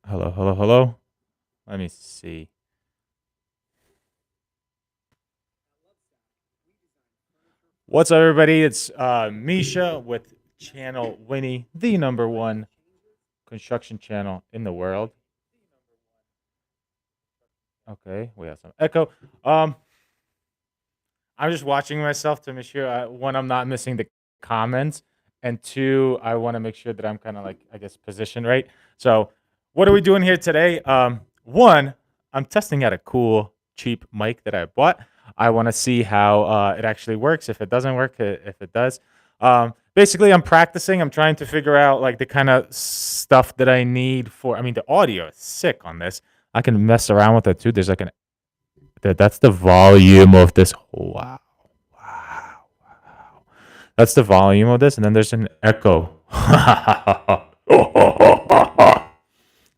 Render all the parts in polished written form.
Hello, hello, hello. Let me see. What's up, everybody? It's Misha with channel Winnie, the number one construction channel in the world. Okay, we have some echo. Um, I'm just watching myself to make sure one, I'm not missing the comments, and two, I want to make sure that I'm kind of like I guess positioned right. So, what are we doing here today? One, I'm testing out a cool cheap mic that I bought. I want to see how it actually works. If it doesn't work, if it does. Basically, I'm practicing. I'm trying to figure out like the kind of stuff that I need for. I mean, the audio is sick on this. I can mess around with it too. There's like that's the volume of this. Wow. Wow. Wow. That's the volume of this. And then there's an echo.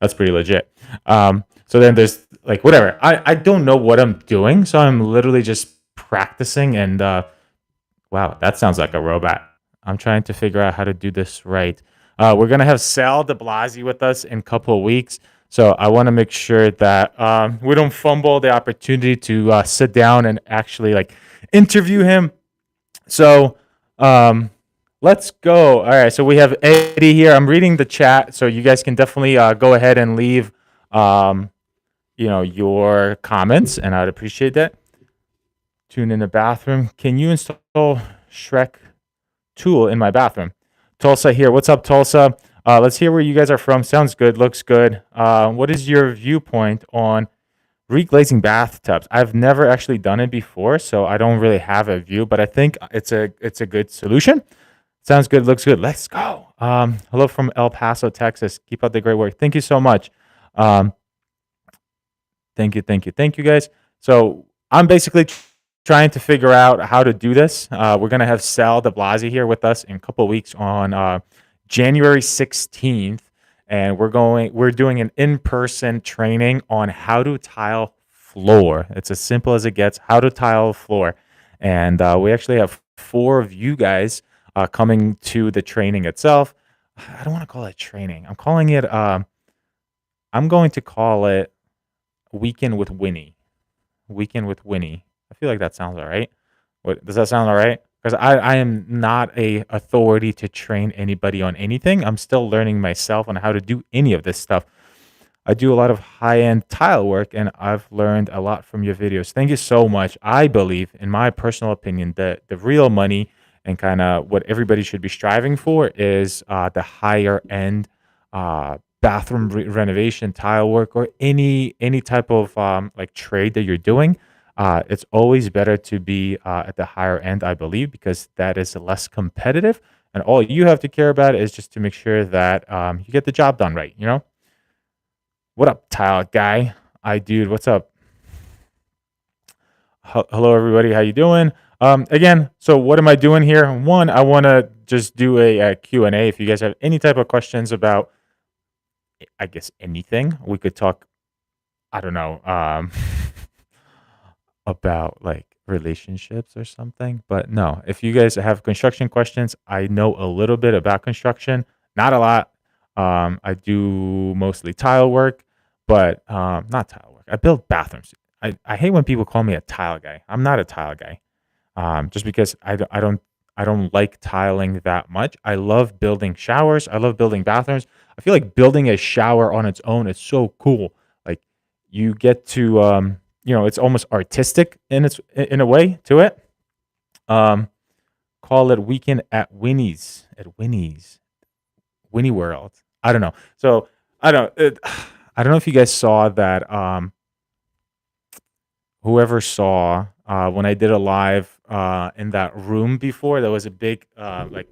That's pretty legit. So then there's like whatever. I don't know what I'm doing. So I'm literally just practicing. And wow, that sounds like a robot. I'm trying to figure out how to do this right. We're going to have Sal de Blasi with us in a couple of weeks. So I want to make sure that we don't fumble the opportunity to sit down and actually like interview him. So let's go. All right. So we have Eddie here. I'm reading the chat, so you guys can definitely go ahead and leave, um, your comments, and I'd appreciate that. Tune in the bathroom. Can you install Shrek tool in my bathroom? Tulsa here. What's up, Tulsa? Let's hear where you guys are from. Sounds good. Looks good. What is your viewpoint on reglazing bathtubs? I've never actually done it before, so I don't really have a view, but I think it's a good solution. Sounds good. Looks good. Let's go. Hello from El Paso, Texas. Keep up the great work. Thank you so much. Um, thank you, guys. So I'm basically trying to figure out how to do this. We're gonna have Sal De Blasi here with us in a couple of weeks on January 16th, and we're doing an in-person training on how to tile floor. It's as simple as it gets. How to tile floor, and we actually have four of you guys coming to the training itself. I don't want to call it training. I'm calling it. I'm going to call it Weekend with Winnie. Weekend with Winnie. I feel like that sounds all right. What does that sound all right? Because I am not a authority to train anybody on anything. I'm still learning myself on how to do any of this stuff. I do a lot of high end tile work, and I've learned a lot from your videos. Thank you so much. I believe, in my personal opinion, that the real money and kind of what everybody should be striving for is the higher end bathroom renovation, tile work, or any type of like trade that you're doing. It's always better to be at the higher end, I believe, because that is less competitive, and all you have to care about is just to make sure that you get the job done right. What up, tile guy? Dude. What's up? Hello, everybody. How you doing? Again, so what am I doing here? One, I want to just do a Q&A. If you guys have any type of questions about, I guess, anything, we could talk. I don't know, about like relationships or something. But no, if you guys have construction questions, I know a little bit about construction, not a lot. I do mostly tile work, but not tile work. I build bathrooms. I hate when people call me a tile guy. I'm not a tile guy. Just because I don't like tiling that much. I love building showers. I love building bathrooms. I feel like building a shower on its own is so cool. Like you get to it's almost artistic in a way to it. Um, call it weekend at Winnie's Winnie World. I don't know. So I don't I don't know if you guys saw that. Whoever saw when I did a live in that room before, there was a big like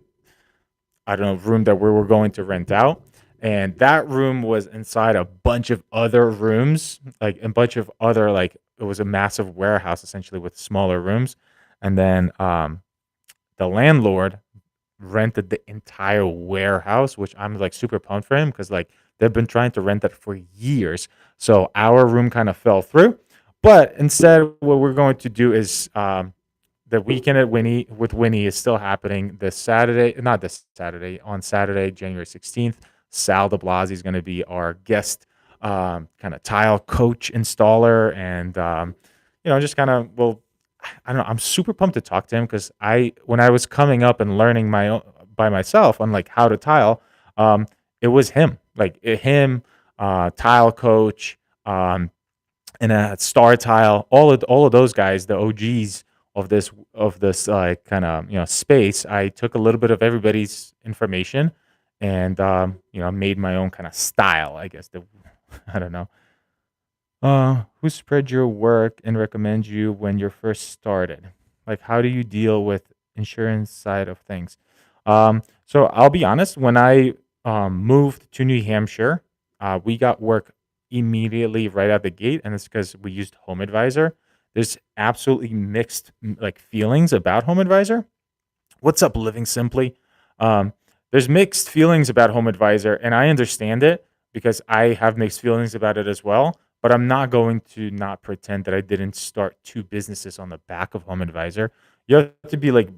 I don't know room that we were going to rent out, and that room was inside a bunch of other rooms, like a bunch of other like it was a massive warehouse essentially with smaller rooms, and then the landlord rented the entire warehouse, which I'm like super pumped for him because like they've been trying to rent that for years. So our room kind of fell through. But instead, what we're going to do is the weekend at Winnie with Winnie is still happening this Saturday, not this Saturday, on Saturday, January 16th. Sal de Blasi is going to be our guest kind of tile coach installer, and just kind of well, I don't know. I'm super pumped to talk to him because when I was coming up and learning my own by myself on like how to tile, um, it was him, him, tile coach, um, and Star Tile, all of those guys, the OGs of this kind of space. I took a little bit of everybody's information and made my own kind of style, I guess. I don't know. Who spread your work and recommend you when you're first started? Like, how do you deal with insurance side of things? So I'll be honest. When I moved to New Hampshire, we got work immediately right out the gate, and it's because we used Home Advisor. There's absolutely mixed feelings about Home Advisor. What's up, Living Simply? Um, there's mixed feelings about Home Advisor, and I understand it because I have mixed feelings about it as well. But I'm not going to not pretend that I didn't start two businesses on the back of Home Advisor. You have to be like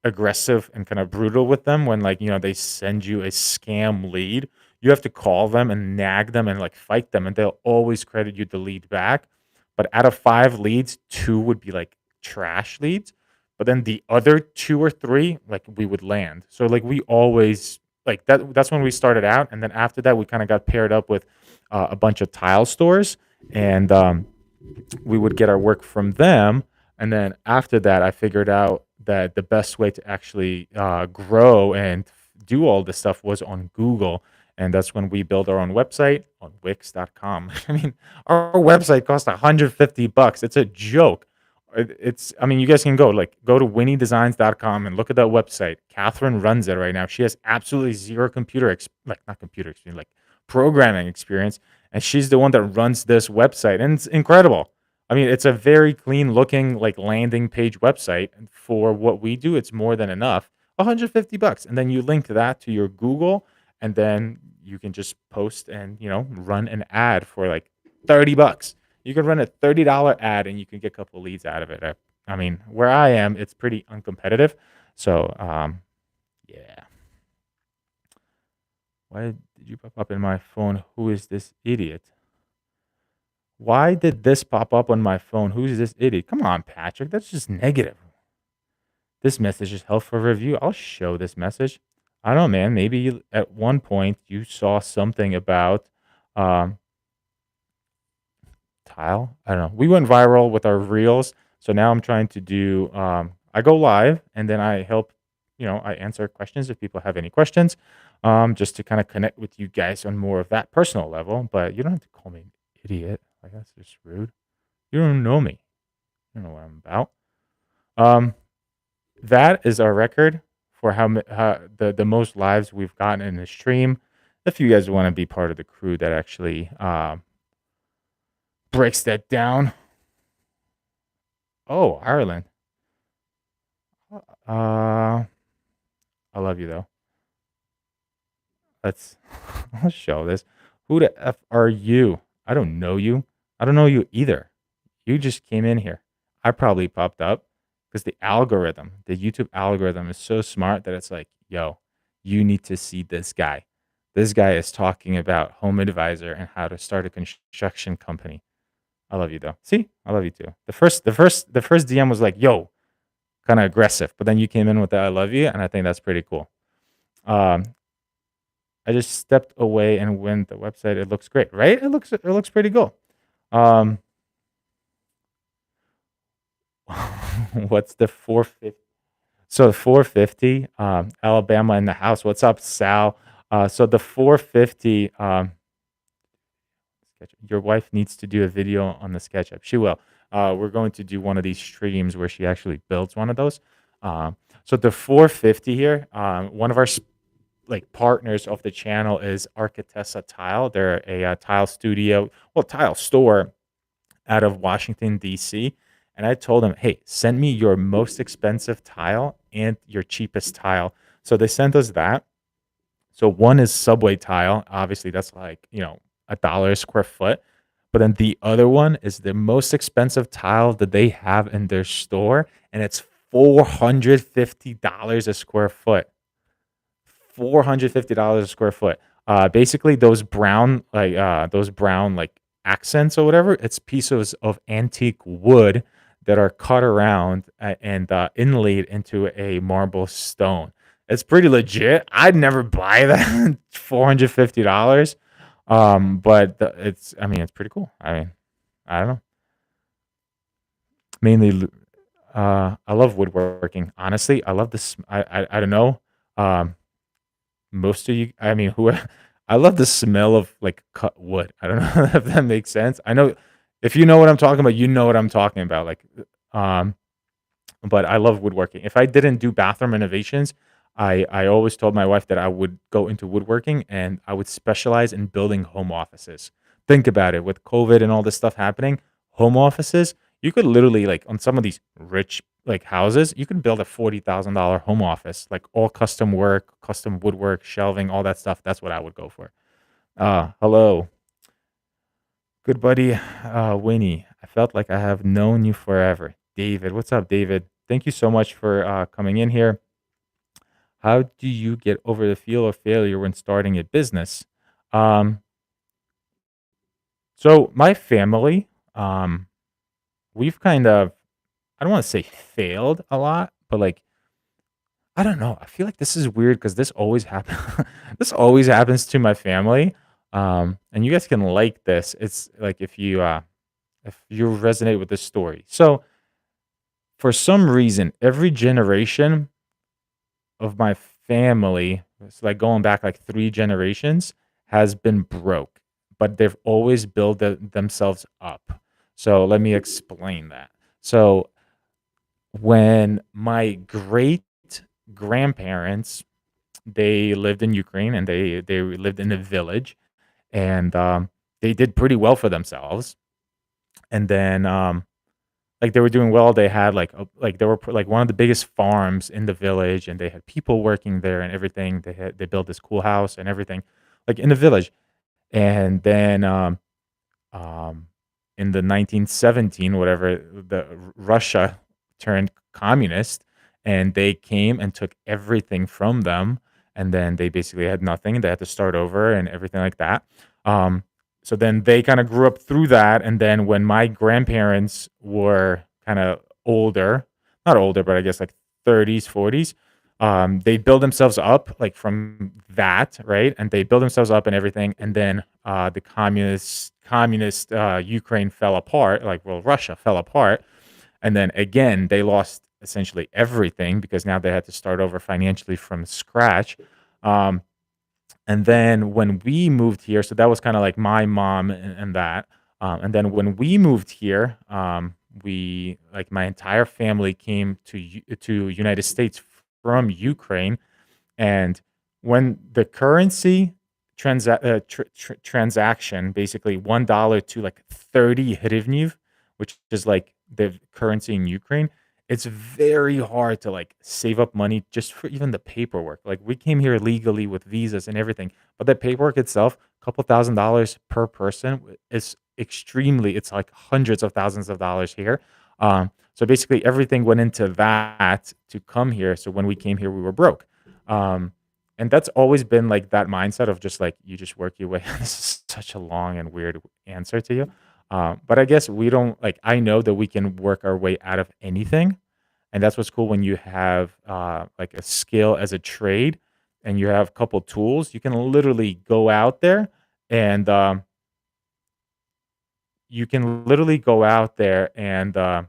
aggressive and kind of brutal with them when they send you a scam lead. You have to call them and nag them and fight them, and they'll always credit you the lead back. But out of 5 leads, two would be like trash leads, but then the other 2 or 3, we would land. So, we always that's when we started out, and then after that, we kinda got paired up with, a bunch of tile stores, and, we would get our work from them, and then after that, I figured out that the best way to actually, grow and do all this stuff was on Google, and that's when we built our own website on Wix.com. I mean, our website cost $150. It's a joke. I mean, you guys can go to winniedesigns.com and look at that website. Catherine runs it right now. She has absolutely zero not computer experience, programming experience, and she's the one that runs this website, and it's incredible. I mean, it's a very clean looking landing page website, and for what we do, it's more than enough. $150, and then you link that to your Google, and then you can just post and run an ad for $30. You can run a $30 ad and you can get a couple leads out of it. I mean, where I am, it's pretty uncompetitive. So, yeah. Why did you pop up in my phone? Who is this idiot? Why did this pop up on my phone? Who's this idiot? Come on, Patrick. That's just negative. This message is held for review. I'll show this message. I don't know, man. Maybe at one point you saw something about um, tile. I don't know. We went viral with our reels, so now I'm trying to do. I go live and then I help. I answer questions if people have any questions, just to kind of connect with you guys on more of that personal level. But you don't have to call me an idiot. Like that's just rude. You don't know me. You don't know what I'm about. Um, that is our record for how the most lives we've gotten in the stream. If you guys want to be part of the crew that actually breaks that down. Oh, Ireland. I love you though. Let's I'll show this. Who the f are you? I don't know you. I don't know you either. You just came in here. I probably popped up because the YouTube algorithm is so smart that it's like, yo, you need to see this guy. This guy is talking about Home Advisor and how to start a construction company. I love you though. See, I love you too. The first DM was like, "Yo," kind of aggressive, but then you came in with the "I love you," and I think that's pretty cool. Um, I just stepped away and went the website. It looks great, right? It looks pretty cool. Um, what's the 450? So 450, Alabama in the house. What's up, Sal? So the 450. Your wife needs to do a video on the SketchUp. She will. We're going to do one of these streams where she actually builds one of those. So the 450 here, one of our partners of the channel is Architessa Tile. They're a tile studio, well, tile store out of Washington D.C. And I told them, hey, send me your most expensive tile and your cheapest tile. So they sent us that. So one is subway tile. Obviously, that's $1 a square foot. But then the other one is the most expensive tile that they have in their store, and it's $450 a square foot. $450 a square foot. Basically those brown like accents or whatever. It's pieces of antique wood that are cut around and inlaid into a marble stone. It's pretty legit. I'd never buy that $450. It's I mean it's pretty cool. I mean I don't know. Mainly I love woodworking. Honestly, I love this. I don't know. Um, most of you, I mean, who I love the smell of like cut wood. I don't know if that makes sense. I know if you know what I'm talking about, you know what I'm talking about. Um, but I love woodworking. If I didn't do bathroom renovations, I always told my wife that I would go into woodworking and I would specialize in building home offices. Think about it with COVID and all this stuff happening, home offices, you could literally like on some of these rich like houses, you could build a $40,000 home office, like all custom work, custom woodwork, shelving, all that stuff. That's what I would go for. Hello, good buddy, Winnie. I felt like I have known you forever. David, what's up, David? Thank you so much for coming in here. How do you get over the feel of failure when starting a business? Um, so my family, um, we've kind of, I don't want to say failed a lot, but like, I don't know. I feel like this is weird because this always happens. This always happens to my family. And you guys can like this. It's like if you resonate with this story. So for some reason, every generation of my family, it's like going back like 3 generations, has been broke, but they've always built themselves up. So let me explain that. So when my great grandparents, they lived in Ukraine and they lived in a village and they did pretty well for themselves. And then like they were doing well. They had like they were like one of the biggest farms in the village, and they had people working there and everything. They built this cool house and everything, like in the village. And then um, in the 1917 whatever, Russia turned communist, and they came and took everything from them, and then they basically had nothing. They had to start over and everything like that. Um, so then they kind of grew up through that, and then when my grandparents were kind of older, not older, but I guess like 30s, 40s, they build themselves up like from that, right? And they build themselves up and everything, and then the communist Ukraine fell apart, like well, Russia fell apart, and then again they lost essentially everything because now they had to start over financially from scratch. Um, and then when we moved here, so that was kind of like my mom and that. And then when we moved here, we like my entire family came to United States from Ukraine, and when the currency transaction, basically $1 to like 30 hryvnia, which is like the currency in Ukraine, it's very hard to like save up money just for even the paperwork. Like we came here legally with visas and everything, but the paperwork itself, a couple $1,000s per person is extremely. It's like hundreds of thousands of dollars here. So basically, everything went into that to come here. So when we came here, we were broke. Um, and that's always been like that mindset of just like you just work your way. This is such a long and weird answer to you. But I guess we don't like, I know that we can work our way out of anything. And that's what's cool when you have like a skill as a trade and you have a couple tools. You can literally go out there and you can literally go out there and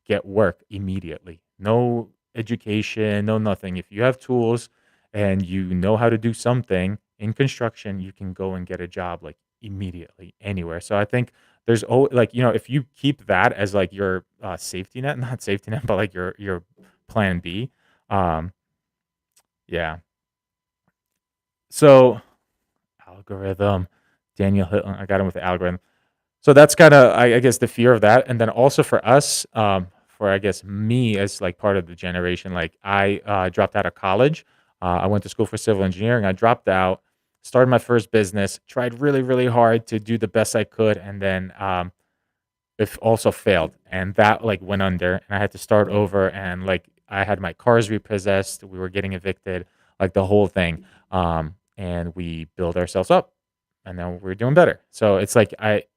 get work immediately. No education, no nothing. If you have tools and you know how to do something in construction, you can go and get a job like immediately anywhere. So I think there's like if you keep that as like your safety net, not safety net, but like your plan B. Um, yeah. So algorithm, Daniel Hitler, I got him with the algorithm. So that's kinda I guess the fear of that, and then also for us, for I guess me as like part of the generation, like I, dropped out of college. I went to school for civil engineering. I dropped out, started my first business, tried really, really hard to do the best I could, and then, it also failed, and that, like, went under, and I had to start over, and, like, I had my cars repossessed, we were getting evicted, like, the whole thing, and we build ourselves up, and now we're doing better. So it's like it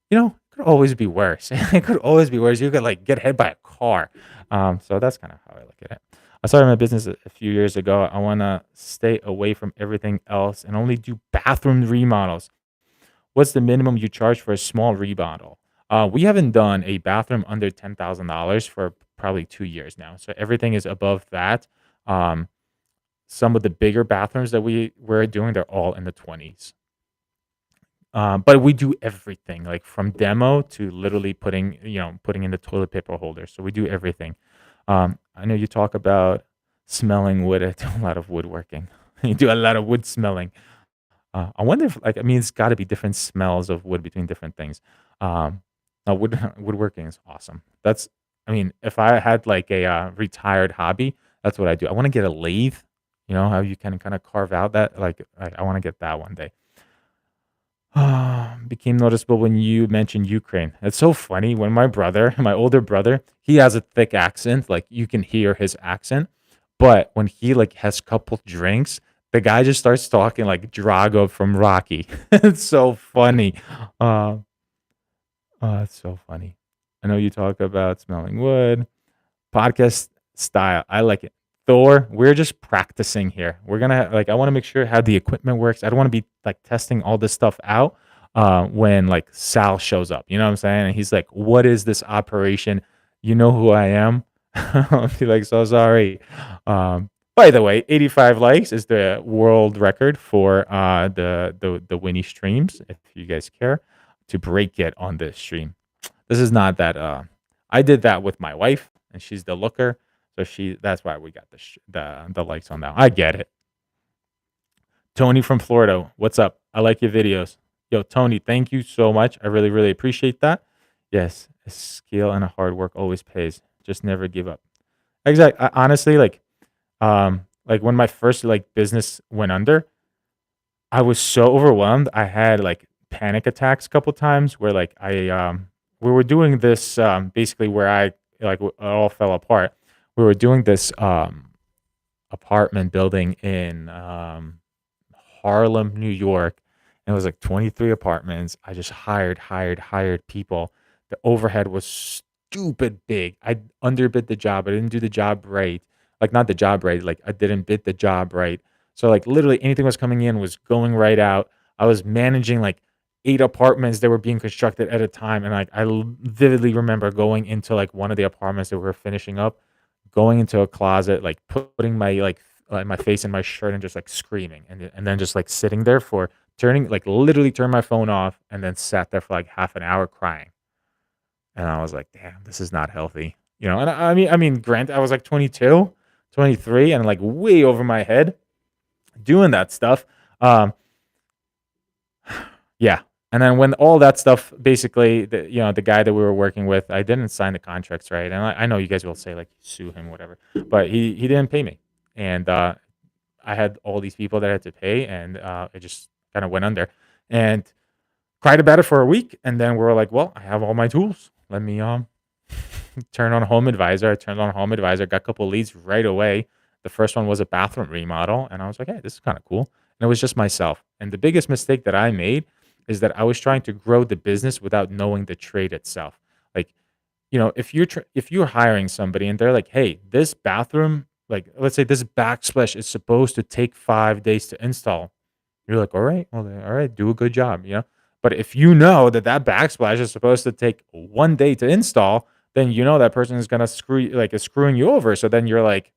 could always be worse. It could always be worse. You could like get hit by a car. So that's kind of how I look at it. I started my business a few years ago. I want to stay away from everything else and only do bathroom remodels. What's the minimum you charge for a small remodel? We haven't done a bathroom under $10,000 for probably 2 years now. So everything is above that. Um, some of the bigger bathrooms that we're doing, they're all in the 20s. But we do everything, like from demo to literally putting in the toilet paper holder. So we do everything. I know you talk about smelling wood. I do a lot of woodworking. You do a lot of wood smelling. I wonder if, like, I mean, it's got to be different smells of wood between different things. No, woodworking is awesome. I mean, if I had like a retired hobby, that's what I do. I want to get a lathe. You know how you can kind of carve out that, like, I want to get that one day. Became noticeable when you mentioned Ukraine. It's so funny when my brother, my older brother, he has a thick accent, like you can hear his accent. But when he like has a couple drinks, the guy just starts talking like Drago from Rocky. It's so funny. Uh, it's so funny. I know you talk about smelling wood. Podcast style. I like it. Thor, we're just practicing here. We're gonna like I want to make sure how the equipment works. I don't want to be like testing all this stuff out when like Sal shows up. You know what I'm saying? And he's like, "What is this operation? You know who I am?" I'll be like, "So sorry." By the way, 85 likes is the world record for the Winnie streams. If you guys care to break it on this stream, this is not that. I did that with my wife, and she's the looker, so that's why we got the likes on that. I get it. Tony from Florida, what's up? I like your videos. Yo, Tony, thank you so much. I really, really appreciate that. Yes, a skill and a hard work always pays. Just never give up. Exactly. Honestly, like when my first like business went under, I was so overwhelmed. I had like panic attacks a couple times where like we were doing this basically where it all fell apart. We were doing this apartment building in Harlem, New York. And it was like 23 apartments. I just hired people. The overhead was stupid big. I underbid the job. I didn't do the job right. Like not the job right. Like I didn't bid the job right. So like literally anything was coming in was going right out. I was managing like 8 apartments that were being constructed at a time. And like vividly remember going into like one of the apartments that we were finishing up, going into a closet, like putting my face in my shirt and just like screaming and then just like sitting there for turning like literally turned my phone off and then sat there for like half an hour crying. And I was like, damn, this is not healthy. And I mean, granted, I was like 22, 23, and like way over my head doing that stuff. Um, yeah. And then when all that stuff, basically, the guy that we were working with, I didn't sign the contracts right. And I know you guys will say like sue him, whatever, but he didn't pay me. And I had all these people that I had to pay, and it just kind of went under. And cried about it for a week, and then we were like, "Well, I have all my tools. Let me turn on Home Advisor." I turned on Home Advisor, got a couple leads right away. The first one was a bathroom remodel, and I was like, "Hey, this is kind of cool." And it was just myself. And the biggest mistake that I made is that I was trying to grow the business without knowing the trade itself. Like, if you're hiring somebody and they're like, "Hey, this bathroom, like let's say this backsplash is supposed to take 5 days to install," you're like, all right, well, then, all right, do a good job. But if you know that backsplash is supposed to take one day to install, then that person is gonna is screwing you over. So then you're like,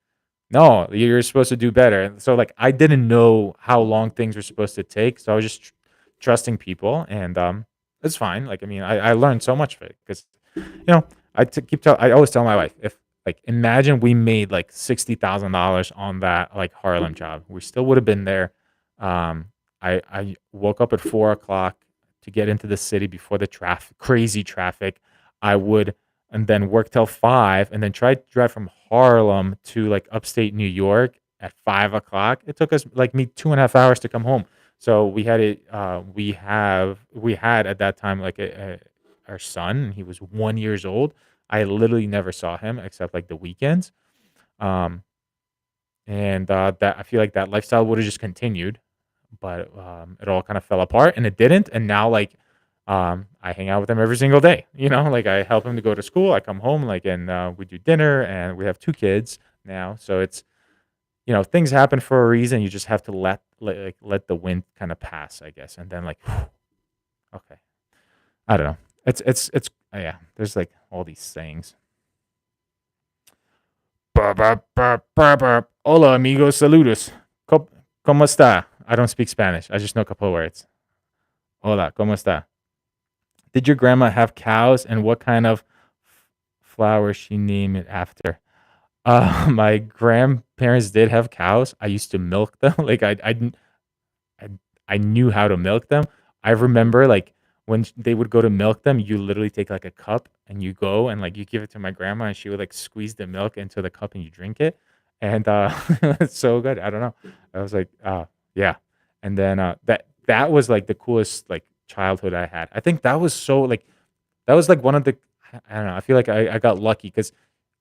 no, you're supposed to do better. And so like I didn't know how long things were supposed to take, so I was just trusting people, and it's fine. Like I mean, I learned so much of it because I always tell my wife if like imagine we made like $60,000 on that like Harlem job, we still would have been there. Um, I woke up at 4 o'clock to get into the city before the crazy traffic. I would and then work till 5 and then try to drive from Harlem to like upstate New York at 5 o'clock. It took us like me 2.5 hours to come home. So we had it. We had at that time like our son. He was 1 years old. I literally never saw him except like the weekends. Um, and that I feel like that lifestyle would have just continued, but it all kind of fell apart, and it didn't. And now, like, I hang out with him every single day. Like I help him to go to school. I come home, like, and we do dinner, and we have 2 kids now. So it's things happen for a reason. You just have to let the wind kind of pass, I guess, and then like, okay, I don't know. It's yeah. There's like all these sayings. Ba, ba, ba, ba, ba. Hola, amigos, saludos. ¿Cómo está? I don't speak Spanish. I just know a couple of words. Hola, ¿cómo está? Did your grandma have cows, and what kind of flower she named it after? My grandparents did have cows. I used to milk them. Like I I knew how to milk them. I remember, like, when they would go to milk them, you literally take, like, a cup, and you go and, like, you give it to my grandma, and she would, like, squeeze the milk into the cup, and you drink it, and, it's so good. I don't know. I was like, yeah. And then, that was, like, the coolest, like, childhood I had. I think that was so, like that was, like, one of the I don't know, I feel like I got lucky because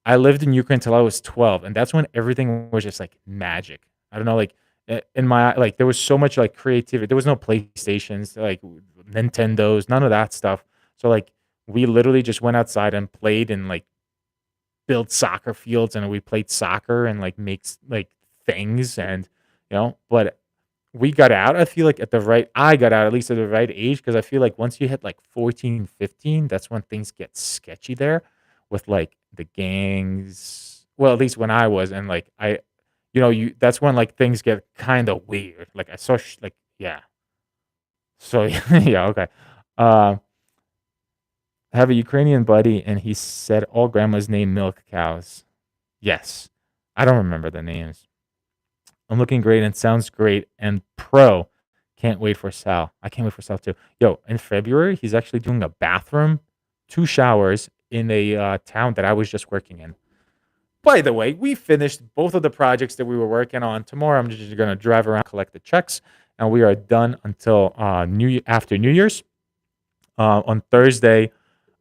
I lived in Ukraine till I was 12, and that's when everything was just, like, magic. I don't know, like, in my like, there was so much, like, creativity. There was no PlayStations, like, Nintendos, none of that stuff. So, like, we literally just went outside and played and, like, built soccer fields, and we played soccer and, like, makes like, things and, but we got out, I feel like, I got out at least at the right age because I feel like once you hit, like, 14, 15, that's when things get sketchy there with, like, the gangs. Well, at least when I was, and, like, you that's when, like, things get kinda weird. Like, I saw like, yeah. So, yeah, okay. Uh, I have a Ukrainian buddy, and he said all grandmas name milk cows. Yes. I don't remember the names. I'm looking great and sounds great and pro. Can't wait for Sal. I can't wait for Sal too. Yo, in February, he's actually doing a bathroom, 2 showers in a, town that I was just working in. By the way, we finished both of the projects that we were working on. Tomorrow, I'm just gonna drive around, collect the checks, and we are done until, after New Year's. On Thursday,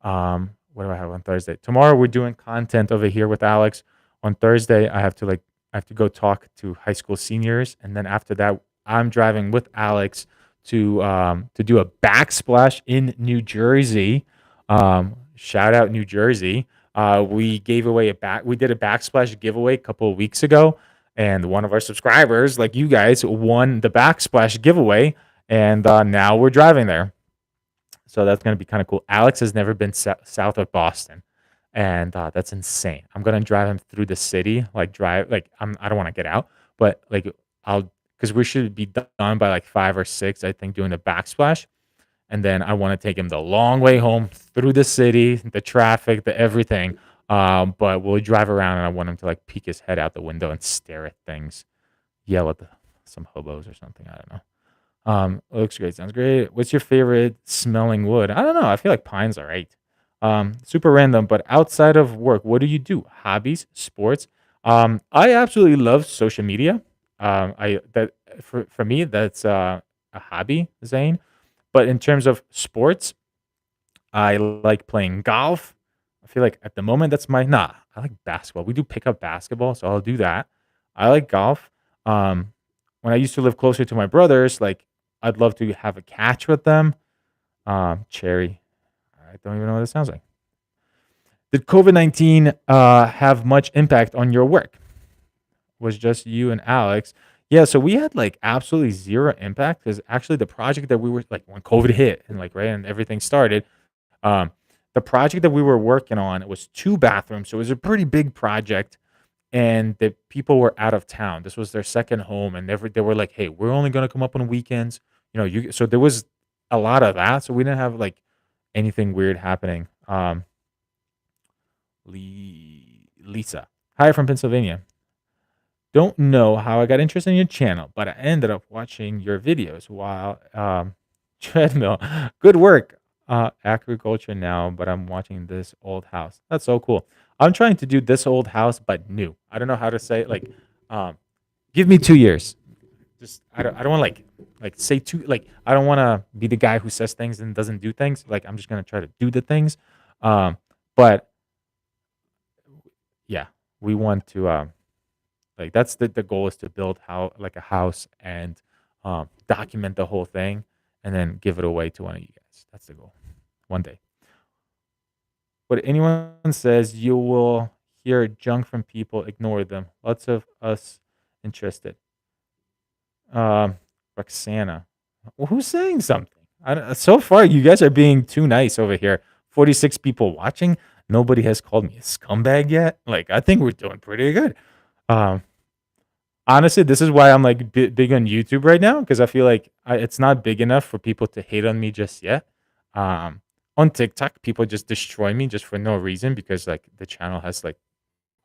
what do I have on Thursday? Tomorrow we're doing content over here with Alex. On Thursday, I have to go talk to high school seniors, and then after that, I'm driving with Alex to do a backsplash in New Jersey. Shout out New Jersey. We did a backsplash giveaway a couple of weeks ago, and one of our subscribers, like you guys, won the backsplash giveaway, and now we're driving there. So that's gonna be kinda cool. Alex has never been south of Boston, and, that's insane. I'm gonna drive him through the city, I don't wanna get out, but, like, I'll because we should be done by, like, 5 or 6, I think, doing the backsplash, and then I wanna take him the long way home through the city, the traffic, the everything, but we'll drive around, and I want him to, like, peek his head out the window and stare at things, yell at some hobos or something, I don't know. It looks great. Sounds great. What's your favorite smelling wood? I don't know. I feel like pine's all right. Super random, but outside of work, what do you do? Hobbies, sports. I absolutely love social media. I that for me that's a hobby, Zane. But in terms of sports, I like playing golf. I feel like at the moment that's my nah. I like basketball. We do pick up basketball, so I'll do that. I like golf. Um, when I used to live closer to my brothers, like I'd love to have a catch with them. Cherry. I don't even know what it sounds like. Did COVID-19 have much impact on your work? Was just you and Alex? Yeah, so we had like absolutely zero impact because actually the project that we were like when COVID hit and like right and everything started, um, the project that we were working on was 2 bathrooms, so it was a pretty big project, and the people were out of town. This was their second home, and they were like, "Hey, we're only gonna come up on weekends." So there was a lot of that. So we didn't have like anything weird happening. Lisa, hi from Pennsylvania. Don't know how I got interested in your channel, but I ended up watching your videos while treadmill. Good work. Agriculture now, but I'm watching this old house. That's so cool. I'm trying to do this old house, but new. I don't know how to say it. Like, um, give me 2 years. Just I don't want like say two like I don't want to be the guy who says things and doesn't do things. Like I'm just gonna try to do the things. Um, but yeah, we want to. Like that's the goal is to build how like a house and document the whole thing and then give it away to one of you guys. That's the goal. One day. But anyone says you will hear junk from people, ignore them. Lots of us interested. Um, Roxana. Well, who's saying something? So far, you guys are being too nice over here. 46 people watching. Nobody has called me a scumbag yet. Like, I think we're doing pretty good. Um, Honestly, this is why I'm like big on YouTube right now because I feel like it's not big enough for people to hate on me just yet. Um, on TikTok, people just destroy me just for no reason because like the channel has like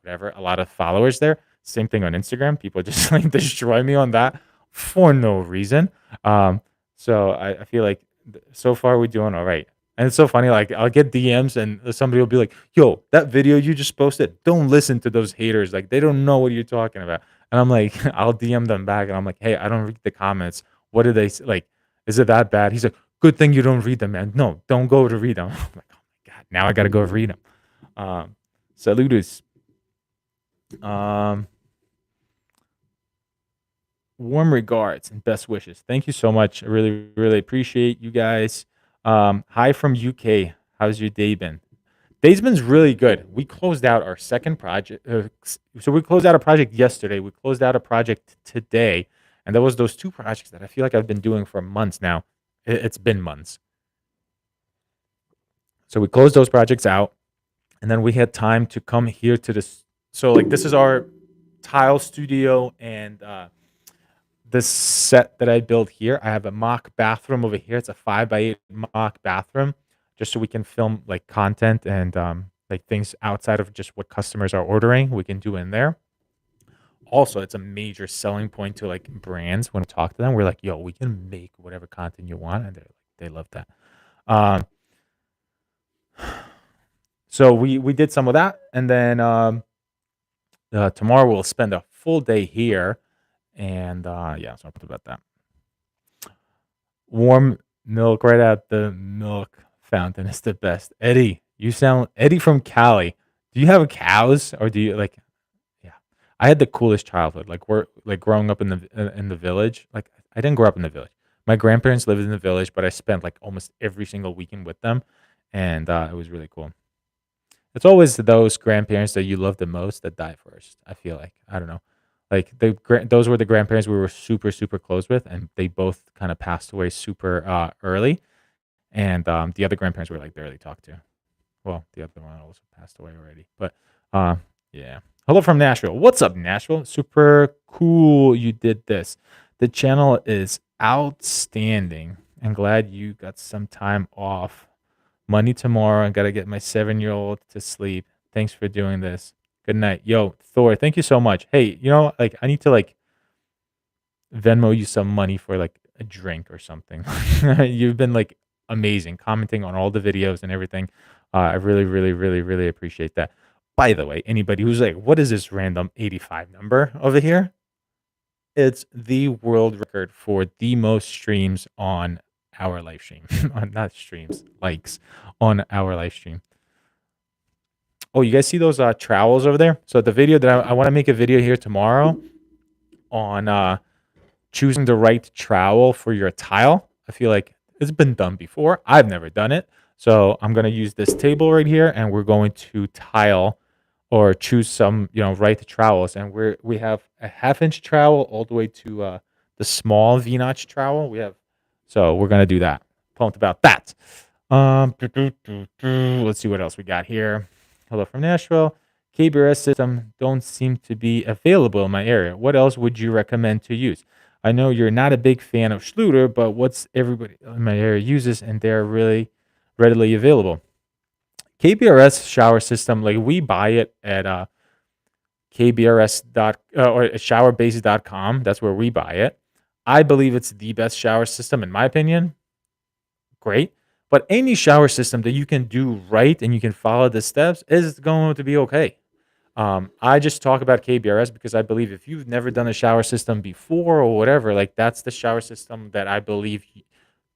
whatever, a lot of followers there. Same thing on Instagram. People just like destroy me on that for no reason. Um, so I feel like so far we're doing all right. And it's so funny, like I'll get DMs and somebody will be like, yo, that video you just posted, don't listen to those haters. Like they don't know what you're talking about. And I'm like, I'll DM them back and I'm like, hey, I don't read the comments. What do they like? Is it that bad? He's like, good thing you don't read them, man. No, don't go to read them. I'm like, oh my God, now I gotta go read them. Saludos. Um, Warm regards and best wishes. Thank you so much. I really, really appreciate you guys. Hi from UK. How's your day been? Day's been really good. We closed out our second project. So we closed out a project yesterday. We closed out a project today, and that was those two projects that I feel like I've been doing for months now. It's been months. So we closed those projects out, and then we had time to come here to this. So like this is our tile studio and this set that I built here. I have a mock bathroom over here. It's a 5x8 mock bathroom, just so we can film like content and like things outside of just what customers are ordering. We can do in there. Also, it's a major selling point to like brands when we talk to them. We're like, yo, we can make whatever content you want, and they love that. Um, so we did some of that, and then tomorrow we'll spend a full day here, and yeah, so I'll put about that. Warm milk right out the milk fountain is the best. Eddie, you sound Eddie from Cali. Do you have cows or do you like yeah. I had the coolest childhood. Like we're like growing up in the village. Like I didn't grow up in the village. My grandparents lived in the village, but I spent like almost every single weekend with them and it was really cool. It's always those grandparents that you love the most that die first. I feel like I don't know, like those were the grandparents we were super super close with, and they both kind of passed away super early. And the other grandparents were like barely talked to. Well, the other one also passed away already, but yeah. Hello from Nashville. What's up, Nashville? Super cool you did this. The channel is outstanding. I'm glad you got some time off. Money tomorrow. I gotta get my 7-year-old to sleep. Thanks for doing this. Good night. Yo, Thor, thank you so much. Hey, like I need to like Venmo you some money for like a drink or something. You've been like amazing commenting on all the videos and everything. I really, really, really, really appreciate that. By the way, anybody who's like, what is this random 85 number over here? It's the world record for the most streams on our live stream. Not streams, likes on our live stream. Oh, you guys see those trowels over there? So the video that I want to make a video here tomorrow on choosing the right trowel for your tile. I feel like it's been done before. I've never done it. So I'm going to use this table right here and we're going to tile or choose some, right trowels. And we have a 1/2 inch trowel all the way to the small V-notch trowel. So we're going to do that. Pumped about that. Let's see what else we got here. Hello from Nashville. KBRS system don't seem to be available in my area. What else would you recommend to use? I know you're not a big fan of Schluter, but what's everybody in my area uses and they're really readily available. KBRS shower system, like we buy it at KBRS or showerbase.com. That's where we buy it. I believe it's the best shower system in my opinion. Great. But any shower system that you can do right and you can follow the steps is going to be okay. I just talk about KBRS because I believe if you've never done a shower system before or whatever, like that's the shower system that I believe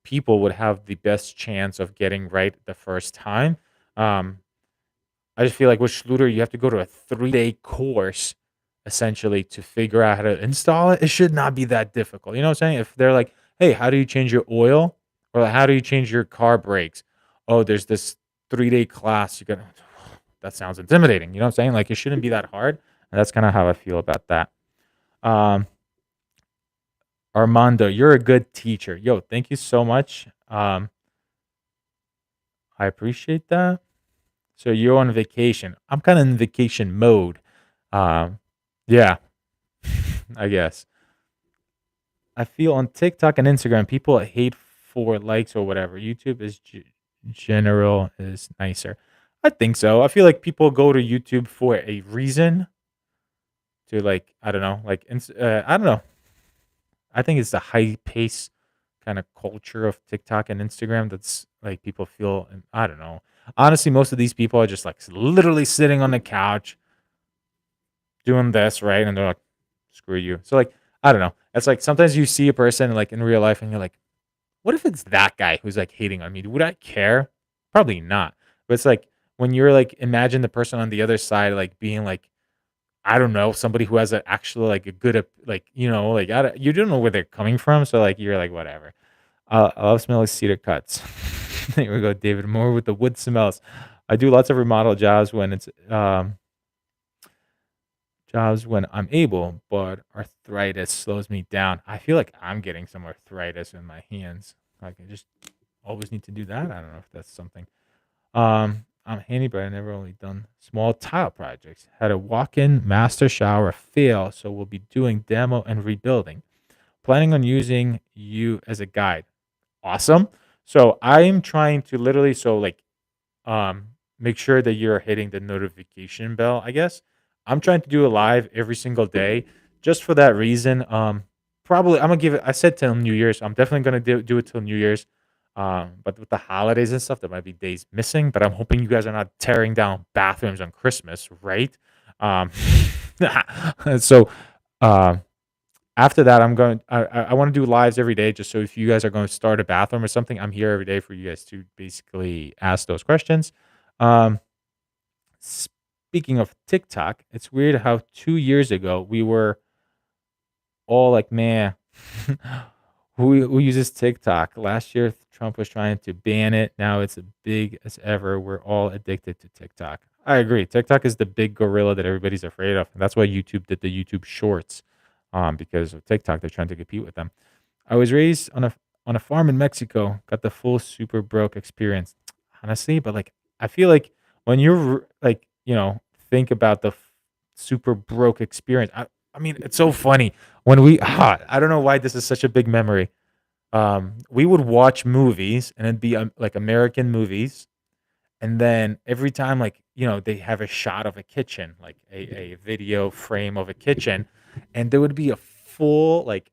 people would have the best chance of getting right the first time. Um, I just feel like with Schluter, you have to go to a 3-day course essentially to figure out how to install it, it should not be that difficult. You know what I'm saying? If they're like, "Hey, how do you change your oil?" or like, "How do you change your car brakes?" Oh, there's this 3-day class. You got that sounds intimidating. You know what I'm saying? Like it shouldn't be that hard. And that's kind of how I feel about that. Um, Armando, you're a good teacher. Yo, thank you so much. I appreciate that. So you're on vacation. I'm kind of in vacation mode. Um, yeah, I guess. I feel on TikTok and Instagram, people hate for likes or whatever. YouTube is general is nicer. I think so. I feel like people go to YouTube for a reason to like I don't know, like I don't know. I think it's the high pace kind of culture of TikTok and Instagram that's like people feel. And I don't know. Honestly, most of these people are just like literally sitting on the couch doing this, right? And they're like, screw you. So like, I don't know. It's like sometimes you see a person like in real life and you're like, what if it's that guy who's like hating on me? Would I care? Probably not. But it's like when you're like imagine the person on the other side like being like I don't know somebody who has a actual like a good like like you don't know where they're coming from. So like you're like whatever. I love smelling cedar cuts. There we go, David. More with the wood smells. I do lots of remodel jobs when it's jobs when I'm able, but arthritis slows me down. I feel like I'm getting some arthritis in my hands. Like I just always need to do that. I don't know if that's something. I'm handy, but I never only done small tile projects. Had a walk-in master shower fail, so we'll be doing demo and rebuilding. Planning on using you as a guide. Awesome. So I'm trying to literally like um, make sure that you're hitting the notification bell, I guess. I'm trying to do a live every single day just for that reason. Probably I'm gonna give it. I said till New Year's. So I'm definitely gonna do it till New Year's. But with the holidays and stuff, there might be days missing. But I'm hoping you guys are not tearing down bathrooms on Christmas, right? Um, so um, after that, I'm going. I want to do lives every day, just so if you guys are going to start a bathroom or something, I'm here every day for you guys to basically ask those questions. Um, Speaking of TikTok, it's weird how 2 years ago we were all like, "Man, who uses TikTok?" Last year, Trump was trying to ban it. Now it's as big as ever. We're all addicted to TikTok. I agree. TikTok is the big gorilla that everybody's afraid of. And that's why YouTube did the YouTube Shorts, because of TikTok. They're trying to compete with them. I was raised on a farm in Mexico. Got the full super broke experience, honestly. But like, I feel like when you're like, think about the super broke experience. I mean, it's so funny when I don't know why this is such a big memory. We would watch movies and it'd be like American movies, and then every time like they have a shot of a kitchen, like a video frame of a kitchen, and there would be a full like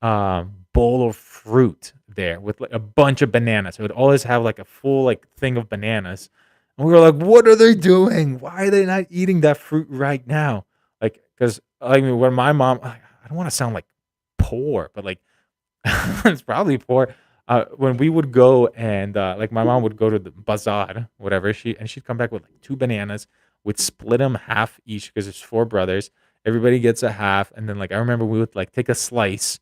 bowl of fruit there with like a bunch of bananas. It would always have like a full like thing of bananas. And we were like, what are they doing? Why are they not eating that fruit right now? Like, because I mean, when my mom, I don't want to sound like poor, but like it's probably poor. When we would go and like my mom would go to the bazaar, whatever she'd come back with like two bananas, would split them half each because there's four brothers. Everybody gets a half, and then like I remember we would like take a slice,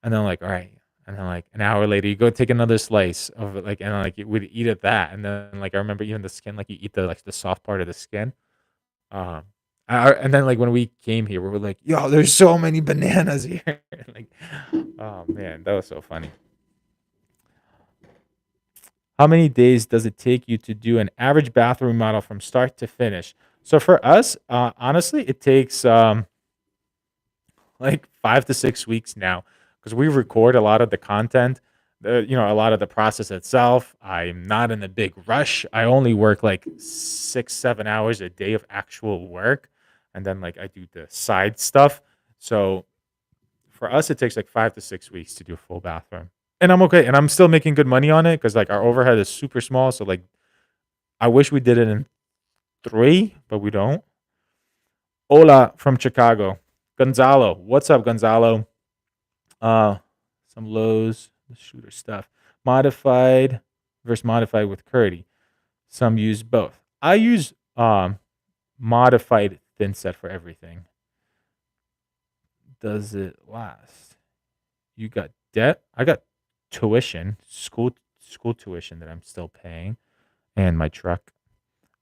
and then like all right, and then like an hour later you go take another slice of it, like and then, like you would eat it that, and then like I remember even the skin, like you eat the soft part of the skin. Um, and then like when we came here, we were like, yo, there's so many bananas here, like oh man, that was so funny. How many days does it take you to do an average bathroom remodel from start to finish? So for us, honestly, it takes like 5 to 6 weeks now because we record a lot of the content, a lot of the process itself. I'm not in a big rush. I only work like 6, 7 hours a day of actual work, and then like I do the side stuff. So for us, it takes like 5 to 6 weeks to do a full bathroom, and I'm okay, and I'm still making good money on it because like our overhead is super small. So like I wish we did it in three, but we don't. Hola from Chicago. Gonzalo. What's up, Gonzalo? Uh some lows, the shooter stuff. Modified versus modified with Curdy. Some use both. I use modified thin set for everything. does it last? You got debt. I got tuition, school tuition that I'm still paying, and my truck.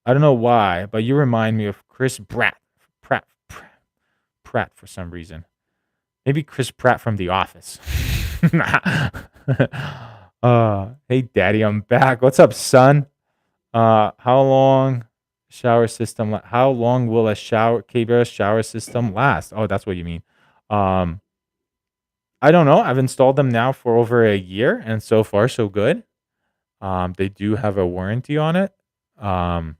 I don't know why, but you remind me of Pratt for some reason. Maybe Chris Pratt from The Office. Hey, Daddy, I'm back. What's up, son? How long How long will a KBR shower system last? Oh, that's what you mean. Um, I don't know. I've installed them now for over a year, and so far so good. They do have a warranty on it. Um,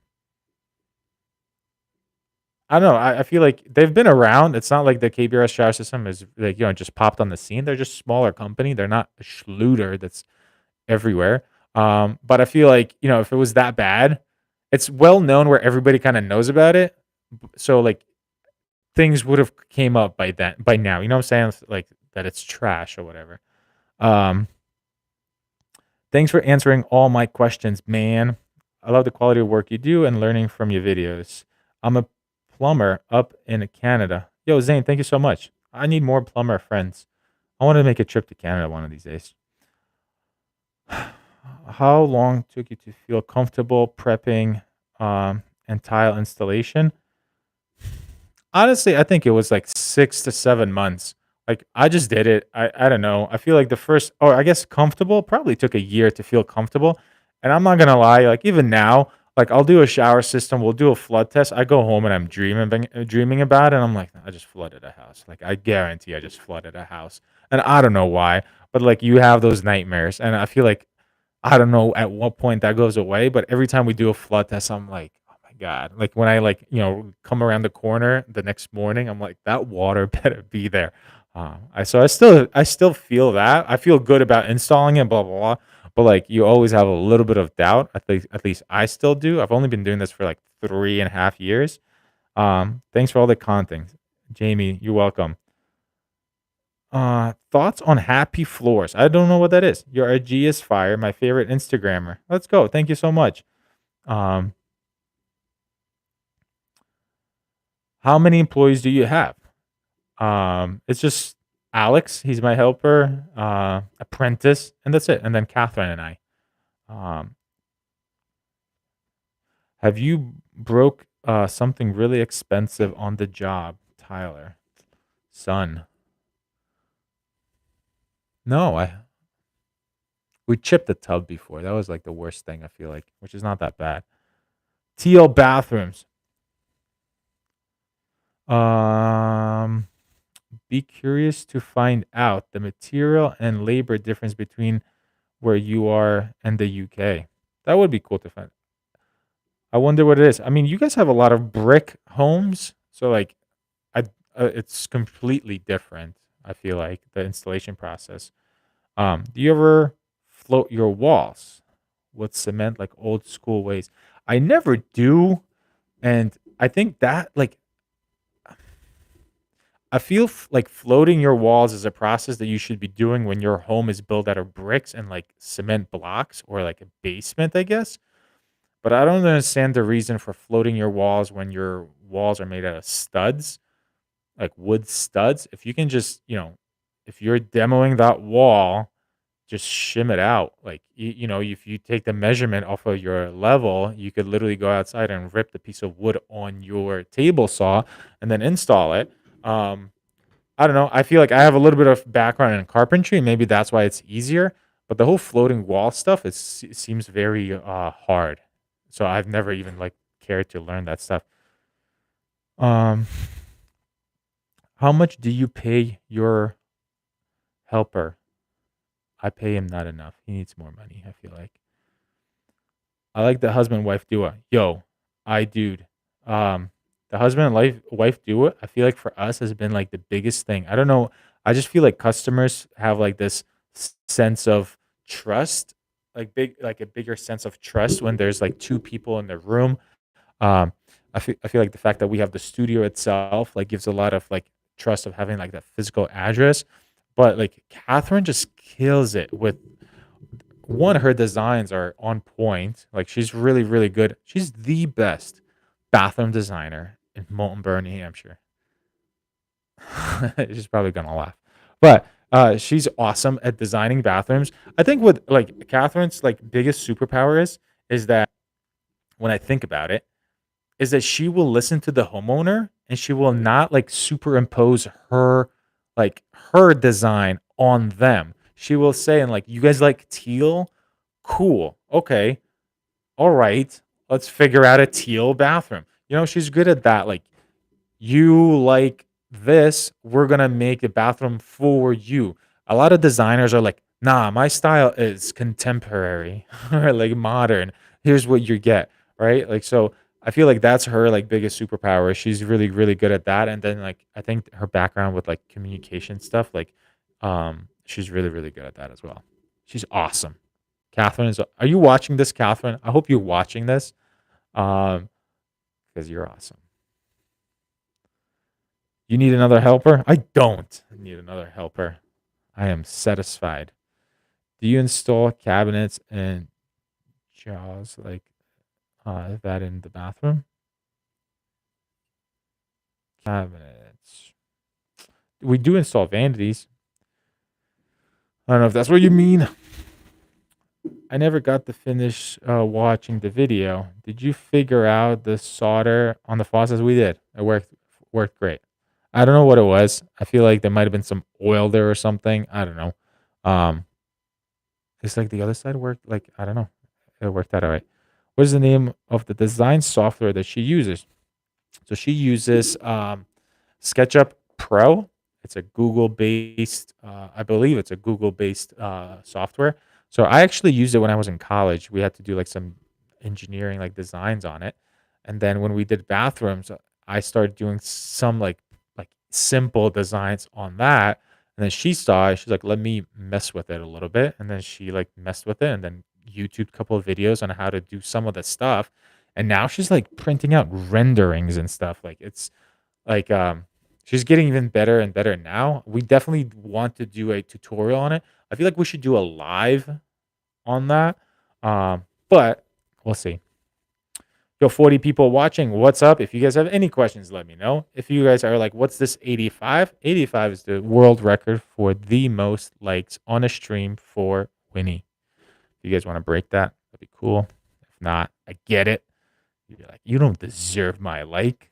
I don't know. I feel like they've been around. It's not like the KBRS shower system is like just popped on the scene. They're just smaller company. They're not a Schluter that's everywhere. But I feel like if it was that bad, it's well known where everybody kind of knows about it. So like things would have came up by now. You know what I'm saying? Like that it's trash or whatever. Um, Thanks for answering all my questions, man. I love the quality of work you do and learning from your videos. I'm a plumber up in Canada. Yo, Zane, thank you so much. I need more plumber friends. I want to make a trip to Canada one of these days. How long took you to feel comfortable prepping and tile installation? Honestly, I think it was like 6 to 7 months. Like, I just did it. I don't know. I feel like the first or I guess comfortable probably took a year to feel comfortable, and I'm not gonna lie, like, even now, like, I'll do a shower system, we'll do a flood test, I go home and I'm dreaming about it, and I'm like, "I just flooded a house." Like, I guarantee I just flooded a house, and I don't know why, but, like, you have those nightmares, and I feel like I don't know at what point that goes away, but every time we do a flood test, I'm like, "Oh my god." Like, when I, like, come around the corner the next morning, I'm like, "That water better be there." I still feel that. I feel good about installing it, blah, blah, blah, but, like, you always have a little bit of doubt. At least I still do. I've only been doing this for, like, 3.5 years. Thanks for all the content. Jamie, you're welcome. Thoughts on Happy Floors? I don't know what that is. Your IG is fire. My favorite Instagrammer. Let's go. Thank you so much. Um, how many employees do you have? It's just Alex. He's my helper, apprentice, and that's it. And then Catherine and I. Um, have you broke something really expensive on the job, Tyler? Son. No, we chipped the tub before. That was like the worst thing. I feel like, which is not that bad. TL bathrooms. Um, be curious to find out the material and labor difference between where you are and the UK. That would be cool to find. I wonder what it is. I mean, you guys have a lot of brick homes, so like, I it's completely different. I feel like the installation process. Do you ever float your walls with cement like old school ways? I never do, and I think that like I feel like floating your walls is a process that you should be doing when your home is built out of bricks and like cement blocks or like a basement, I guess. But I don't understand the reason for floating your walls when your walls are made out of studs, like wood studs. If you can just, if you're demoing that wall, just shim it out. Like, if you take the measurement off of your level, you could literally go outside and rip the piece of wood on your table saw and then install it. Um, I don't know. I feel like I have a little bit of background in carpentry. Maybe that's why it's easier. But the whole floating wall stuff it seems very hard. So I've never even like cared to learn that stuff. Um, how much do you pay your helper? I pay him not enough. He needs more money. I feel like I like the husband wife duo. Yo, dude. Um, the husband and wife duo. I feel like for us has been like the biggest thing. I don't know. I just feel like customers have like this sense of trust, like a bigger sense of trust when there's like two people in the room. Um, I feel like the fact that we have the studio itself like gives a lot of like trust of having like that physical address. But like Catherine just kills it with one, her designs are on point. Like she's really, really good. She's the best bathroom designer in Moulton New Hampshire. She's probably gonna laugh, but she's awesome at designing bathrooms. I think what like Catherine's like biggest superpower is that when I think about it, is that she will listen to the homeowner and she will not like superimpose like her design on them. She will say, and like, you guys like teal? Cool. Okay. All right. Let's figure out a teal bathroom. She's good at that. Like, you like this, we're gonna make a bathroom for you. A lot of designers are like, nah, my style is contemporary or like modern. Here's what you get, right? Like, so I feel like that's her like biggest superpower. She's really, really good at that. And then like I think her background with like communication stuff, like she's really, really good at that as well. She's awesome. Catherine is Are you watching this, Catherine? I hope you're watching this. Um, because you're awesome. You need another helper? I don't need another helper. I am satisfied. Do you install cabinets and jaws like that in the bathroom? Cabinets. We do install vanities. I don't know if that's what you mean. I never got to finish watching the video. Did you figure out the solder on the faucets? We did. It worked great. I don't know what it was. I feel like there might have been some oil there or something. I don't know. Um, it's like the other side worked. Like I don't know. It worked out all right. What is the name of the design software that she uses? So she uses SketchUp Pro. It's a Google based, I believe it's a Google based software. So I actually used it when I was in college. We had to do like some engineering, like designs on it. And then when we did bathrooms, I started doing some like simple designs on that. And then she saw it. She's like, let me mess with it a little bit. And then she like messed with it and then YouTube a couple of videos on how to do some of the stuff. And now she's like printing out renderings and stuff. Like it's like she's getting even better and better now. We definitely want to do a tutorial on it. I feel like we should do a live on that. But we'll see. Yo, 40 people watching. What's up? If you guys have any questions, let me know. If you guys are like, what's this 85? 85 is the world record for the most likes on a stream for Winnie. If you guys want to break that, that'd be cool. If not, I get it. You'd be like, you don't deserve my like.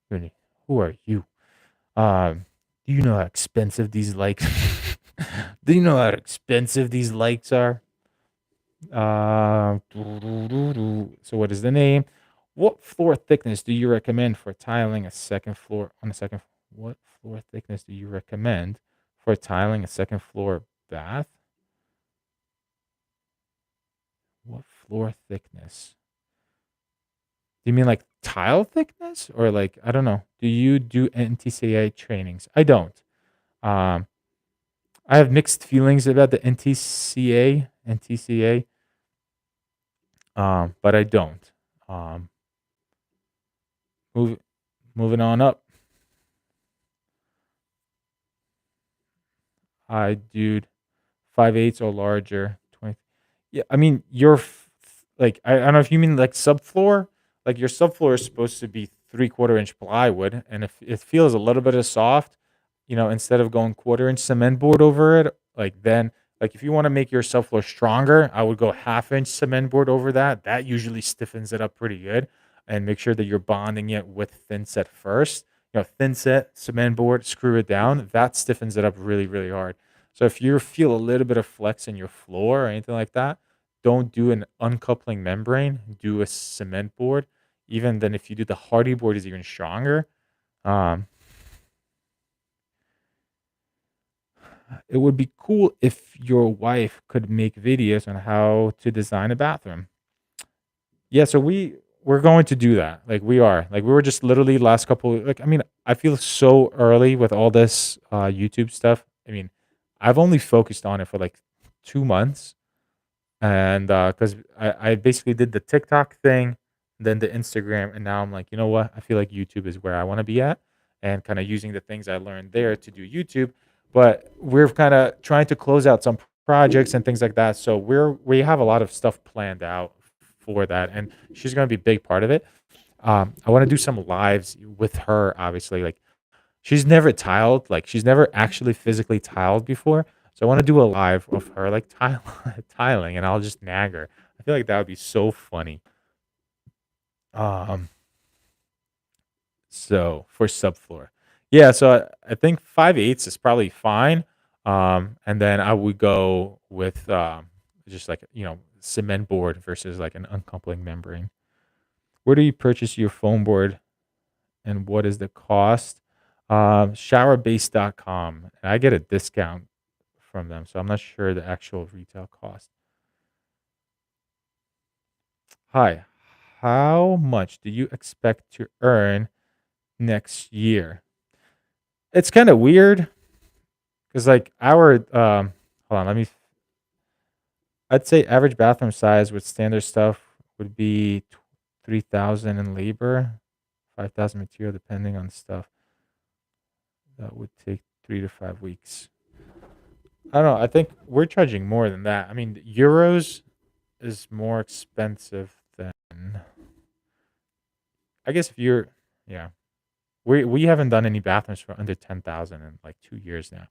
Who are you? Do you know how expensive these likes? Do you know how expensive these likes are? So what is the name? What floor thickness do you recommend for tiling a second floor on a second? What floor thickness do you recommend for tiling a second floor bath? What floor thickness? Do you mean like tile thickness or like I don't know? Do you do NTCA trainings? I don't. Um, I have mixed feelings about the NTCA, but I don't. Um, move, moving on up. I dude, 5/8 or larger. 20. Yeah, I mean like I don't know if you mean like subfloor. Like your subfloor is supposed to be 3/4 inch plywood, and if it feels a little bit of soft, instead of going 1/4 inch cement board over it, like then like if you want to make your subfloor stronger, I would go 1/2 inch cement board over that. That usually stiffens it up pretty good, and make sure that you're bonding it with thin set first. Thin set cement board, screw it down. That stiffens it up really, really hard. So if you feel a little bit of flex in your floor or anything like that, don't do an uncoupling membrane. Do a cement board. Even then, if you do the hardy board, is even stronger. Um, it would be cool if your wife could make videos on how to design a bathroom. Yeah, so we're going to do that. Like we are. Like we were just literally last couple like I mean, I feel so early with all this YouTube stuff. I mean, I've only focused on it for like 2 months and cuz I basically did the TikTok thing, then the Instagram and now I'm like, "You know what? I feel like YouTube is where I want to be at." And kind of using the things I learned there to do YouTube. But we're kind of trying to close out some projects and things like that. So we have a lot of stuff planned out for that, and she's going to be a big part of it. I want to do some lives with her, obviously, like She's never tiled, like, she's never actually physically tiled before, so I wanna do a live of her, like, tiling, and I'll just nag her. I feel like that would be so funny. Um, so for subfloor. Yeah, so I think 5/8 is probably fine, and then I would go with, just like, cement board versus, like, an uncoupling membrane. Where do you purchase your foam board, and what is the cost? Showerbase.com, and I get a discount from them, so I'm not sure the actual retail cost. Hi, how much do you expect to earn next year? It's kinda weird because, like, hold on, I'd say average bathroom size with standard stuff would be 3,000 in labor, 5,000 material depending on the stuff. That would take 3 to 5 weeks. I don't know, I think we're charging more than that. I mean, euros is more expensive than I guess if you're yeah. We haven't done any bathrooms for under 10,000 in, like, 2 years now.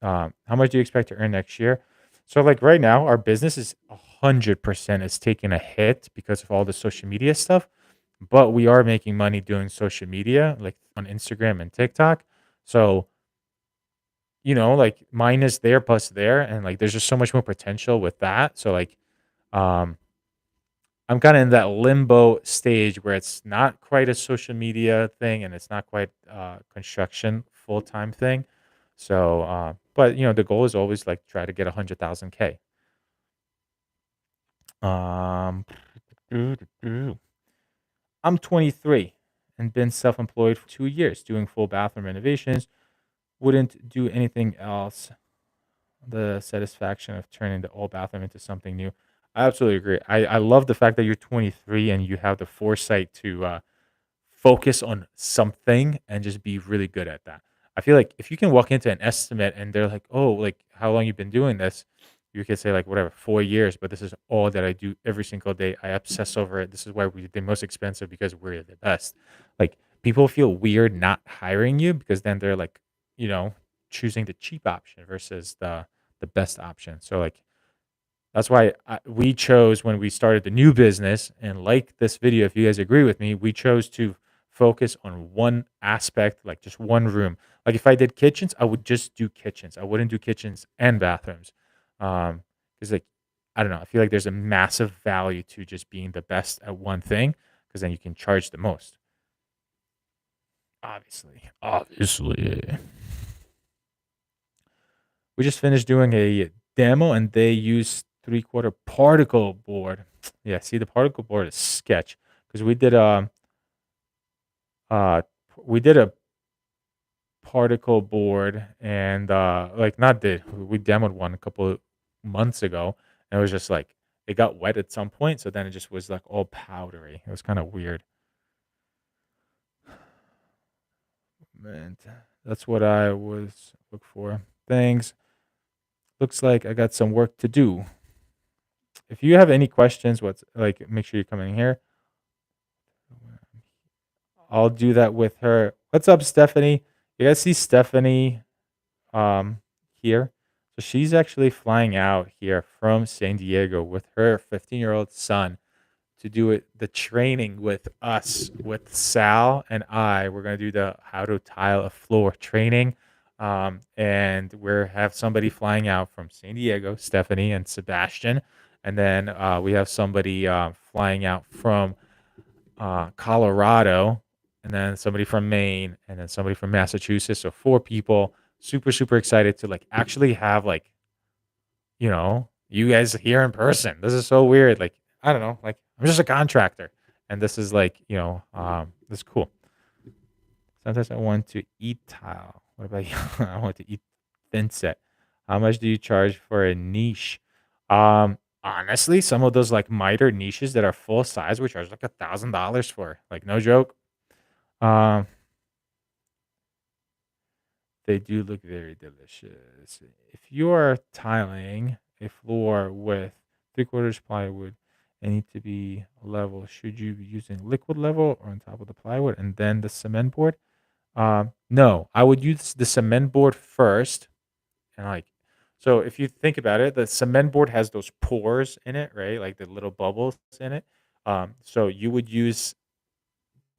How much do you expect to earn next year? So, like, right now, our business is 100% is taking a hit because of all the social media stuff, but we are making money doing social media, like, on Instagram and TikTok. So, like, minus there plus there, and, like, there's just so much more potential with that. So, like, um I'm kinda in that limbo stage where it's not quite a social media thing, and it's not quite, construction full-time thing. So, but, the goal is always, like, try to get 100,000 K. Um, I'm 23 and been self-employed for 2 years doing full bathroom renovations. Wouldn't do anything else. The satisfaction of turning the old bathroom into something new. I absolutely agree. I love the fact that you're 23 and you have the foresight to, focus on something and just be really good at that. I feel like if you can walk into an estimate and they're like, "Oh, like, how long you been doing this?" You could say, like, whatever, 4 years, but this is all that I do every single day. I obsess over it. This is why we're the most expensive because we're the best. Like, people feel weird not hiring you because then they're like, you know, choosing the cheap option versus the best option. So, like, that's why we chose when we started the new business, and like this video, if you guys agree with me, we chose to focus on one aspect, like just one room. Like if I did kitchens, I would just do kitchens. I wouldn't do kitchens and bathrooms. Because like I don't know, I feel like there's a massive value to just being the best at one thing, because then you can charge the most. Obviously. We just finished doing a demo and they use three-quarter particle board. Yeah, see the particle board is sketch because uh we did a particle board and like not did we demoed one a couple of months ago and it was just like it got wet at some point, so then it just was like all powdery. It was kind of weird. And that's what I was look for. Thanks. Looks like I got some work to do. If you have any questions, what's like, make sure you come in here. I'll do that with her. What's up, Stephanie? You guys see Stephanie here? So she's actually flying out here from San Diego with her 15-year-old son to do the training with us, with Sal and I. We're gonna do the how to tile a floor training. And we have somebody flying out from San Diego, Stephanie and Sebastian. And then we have somebody flying out from Colorado, and then somebody from Maine, and then somebody from Massachusetts. So 4 people. Super, super excited to like actually have like, you guys here in person. This is so weird. Like, I don't know, like I'm just a contractor. And this is like, this is cool. Sometimes I want to eat tile. What about you? I want to eat thin set. How much do you charge for a niche? Honestly, some of those like miter niches that are full size, we charge like $1,000 for. Like no joke. Um, they do look very delicious. If you are tiling a floor with 3/4 plywood and need to be level, should you be using liquid level or on top of the plywood and then the cement board? No, I would use the cement board first, and so if you think about it, the cement board has those pores in it, right? Like the little bubbles in it. So you would use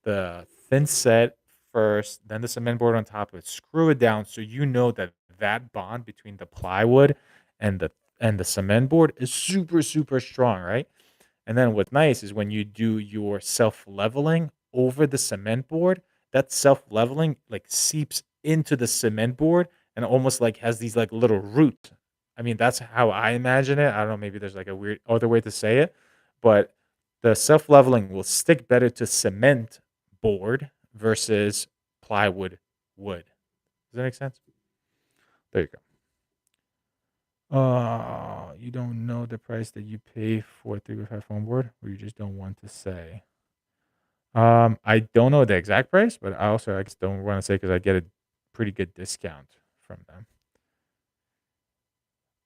the thin set first, then the cement board on top of it. Screw it down so you know that that bond between the plywood and the cement board is super super strong, right? And then what's nice is when you do your self leveling over the cement board, that self leveling like seeps into the cement board and almost like has these like little roots. I mean, that's how I imagine it. I don't know, maybe there's like a weird other way to say it, but the self leveling will stick better to cement board versus plywood wood. Does that make sense? There you go. You don't know the price that you pay for a 3x5 foam board, or you just don't want to say? I don't know the exact price, but I just don't want to say because I get a pretty good discount from them.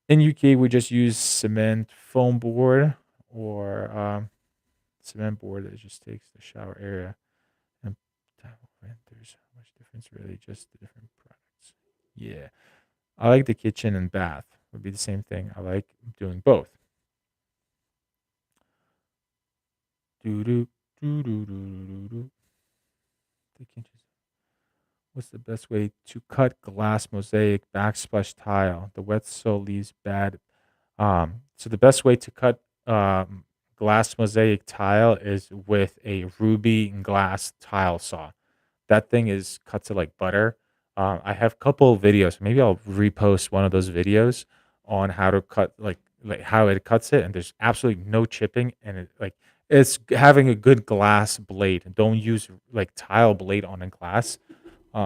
In UK, we just use cement foam board or cement board that just takes the shower area and there's much difference really, just the different products. Yeah, I like the kitchen and bath would be the same thing. I like doing both. Do do do do do do. The kitchen. What's the best way to cut glass mosaic backsplash tile? The wet sole leaves bad. So the best way to cut glass mosaic tile is with a ruby glass tile saw. That thing is cuts it like butter. I have a couple of videos. Maybe I'll repost one of those videos on how to cut like how it cuts it, and there's absolutely no chipping, and it's having a good glass blade. Don't use like tile blade on a glass.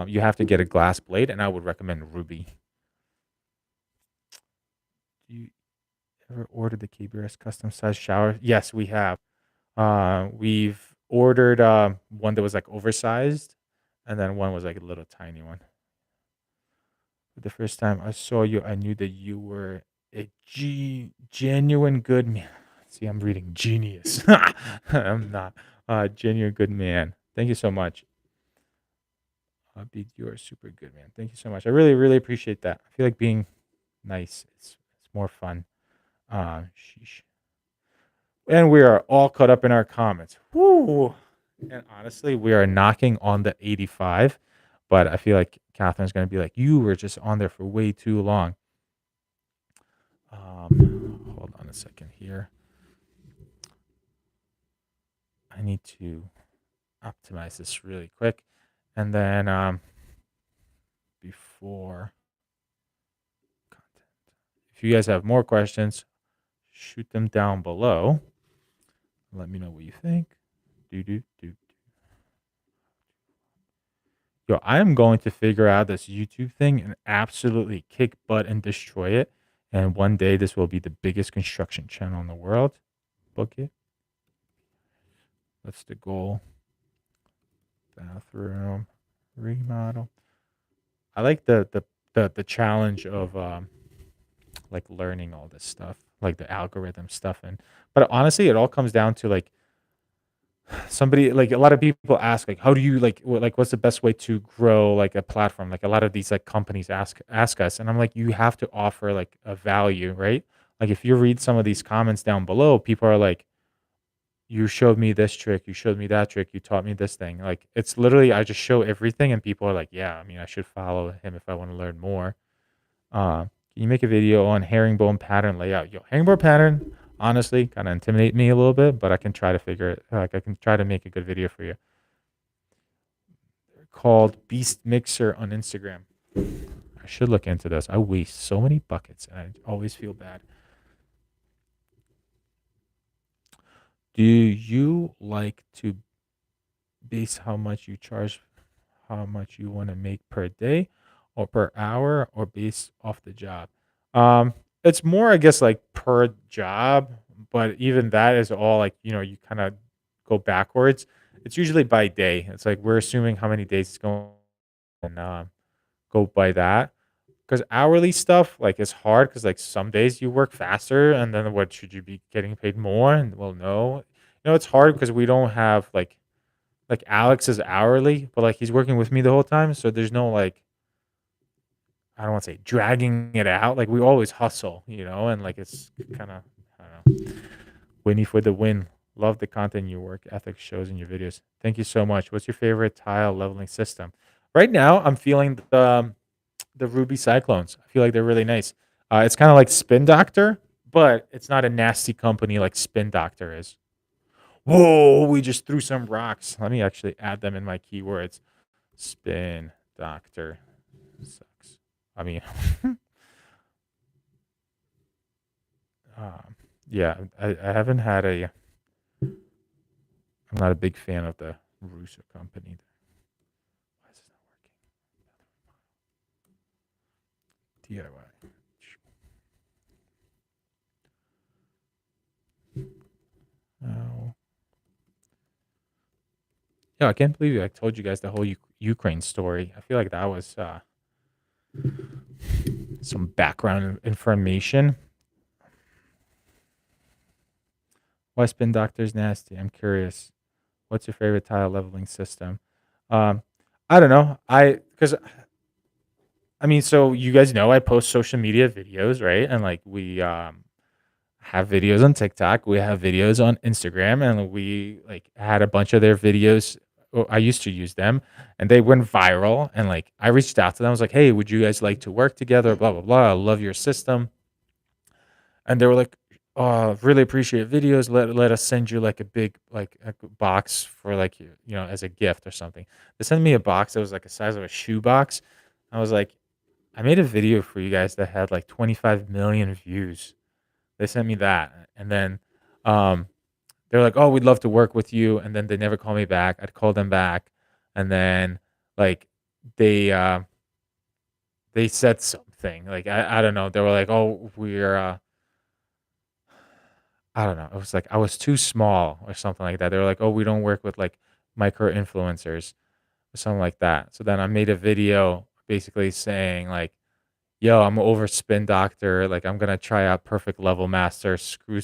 You have to get a glass blade, and I would recommend Ruby. Do you ever order the KBRS custom size shower? Yes, we have. We've ordered one that was like oversized, and then one was like a little tiny one. The first time I saw you, I knew that you were a genuine good man. See, I'm reading genius. I'm not. Genuine good man. Thank you so much. Beat, you are super good, man. Thank you so much. I really, really appreciate that. I feel like being nice. It's more fun. Sheesh. And we are all caught up in our comments. Woo! And honestly, we are knocking on the 85, but I feel like Catherine's going to be like, you were just on there for way too long. Hold on a second here. I need to optimize this really quick. And then before content, if you guys have more questions, shoot them down below. Let me know what you think. Do do do. Yo, I am going to figure out this YouTube thing and absolutely kick butt and destroy it. And one day this will be the biggest construction channel in the world. Book it. That's the goal. Bathroom remodel. I like the challenge of like learning all this stuff, like the algorithm stuff, but honestly, it all comes down to like somebody like a lot of people ask like how do you like what's the best way to grow like a platform, like a lot of these like companies ask us, and I'm like, you have to offer like a value, right? Like if you read some of these comments down below, people are like, you showed me this trick, you showed me that trick, you taught me this thing. Like it's literally I just show everything and people are like, yeah, I mean, I should follow him if I want to learn more. Can you make a video on herringbone pattern layout? Yo, herringbone pattern, honestly, kind of intimidate me a little bit, but I can try to figure it. Like I can try to make a good video for you. They're called Beast Mixer on Instagram. I should look into this. I waste so many buckets, and I always feel bad. Do you like to base how much you charge, how much you want to make per day or per hour, or based off the job? It's more, I guess, like per job, but even that is all like, you kind of go backwards. It's usually by day. It's like we're assuming how many days it's going and go by that. Because hourly stuff like is hard because like some days you work faster and then what should you be getting paid more? And well, no, it's hard because we don't have like like Alex is hourly, but like he's working with me the whole time, so there's no like I don't want to say dragging it out. Like we always hustle, and like it's kind of I don't know. Winnie for the win. Love the content your work ethic shows in your videos. Thank you so much. What's your favorite tile leveling system? Right now, I'm feeling the Ruby Cyclones. I feel like they're really nice. It's kind of like Spin Doctor, but it's not a nasty company like Spin Doctor is. Whoa, we just threw some rocks. Let me actually add them in my keywords. Spin Doctor sucks. I mean, um, yeah, I haven't had a. I'm not a big fan of the Russo company. Why is this not working? DIY. Oh. Yeah, I can't believe I told you guys the whole Ukraine story. I feel like that was some background information. Why spin doctors nasty? I'm curious. What's your favorite tile leveling system? Um, I don't know. Because I mean, so you guys know I post social media videos, right? And like we have videos on TikTok, we have videos on Instagram, and we like had a bunch of their videos. I used to use them, and they went viral. And like I reached out to them, I was like, "Hey, would you guys like to work together?" Blah blah blah. I love your system, and they were like, "Oh, really appreciate videos. Let us send you like a big like a box for like as a gift or something." They sent me a box that was like the size of a shoe box. I was like, "I made a video for you guys that had like 25 million views." They sent me that, and then um, they're like, "Oh, we'd love to work with you," and then they never call me back. I'd call them back, and then like they uh, they said something like I don't know. They were like, "Oh, we're." I don't know. It was like I was too small or something like that. They were like, "Oh, we don't work with like micro influencers or something like that." So then I made a video basically saying like, "Yo, I'm an over spin doctor. Like, I'm gonna try out perfect level master. Screw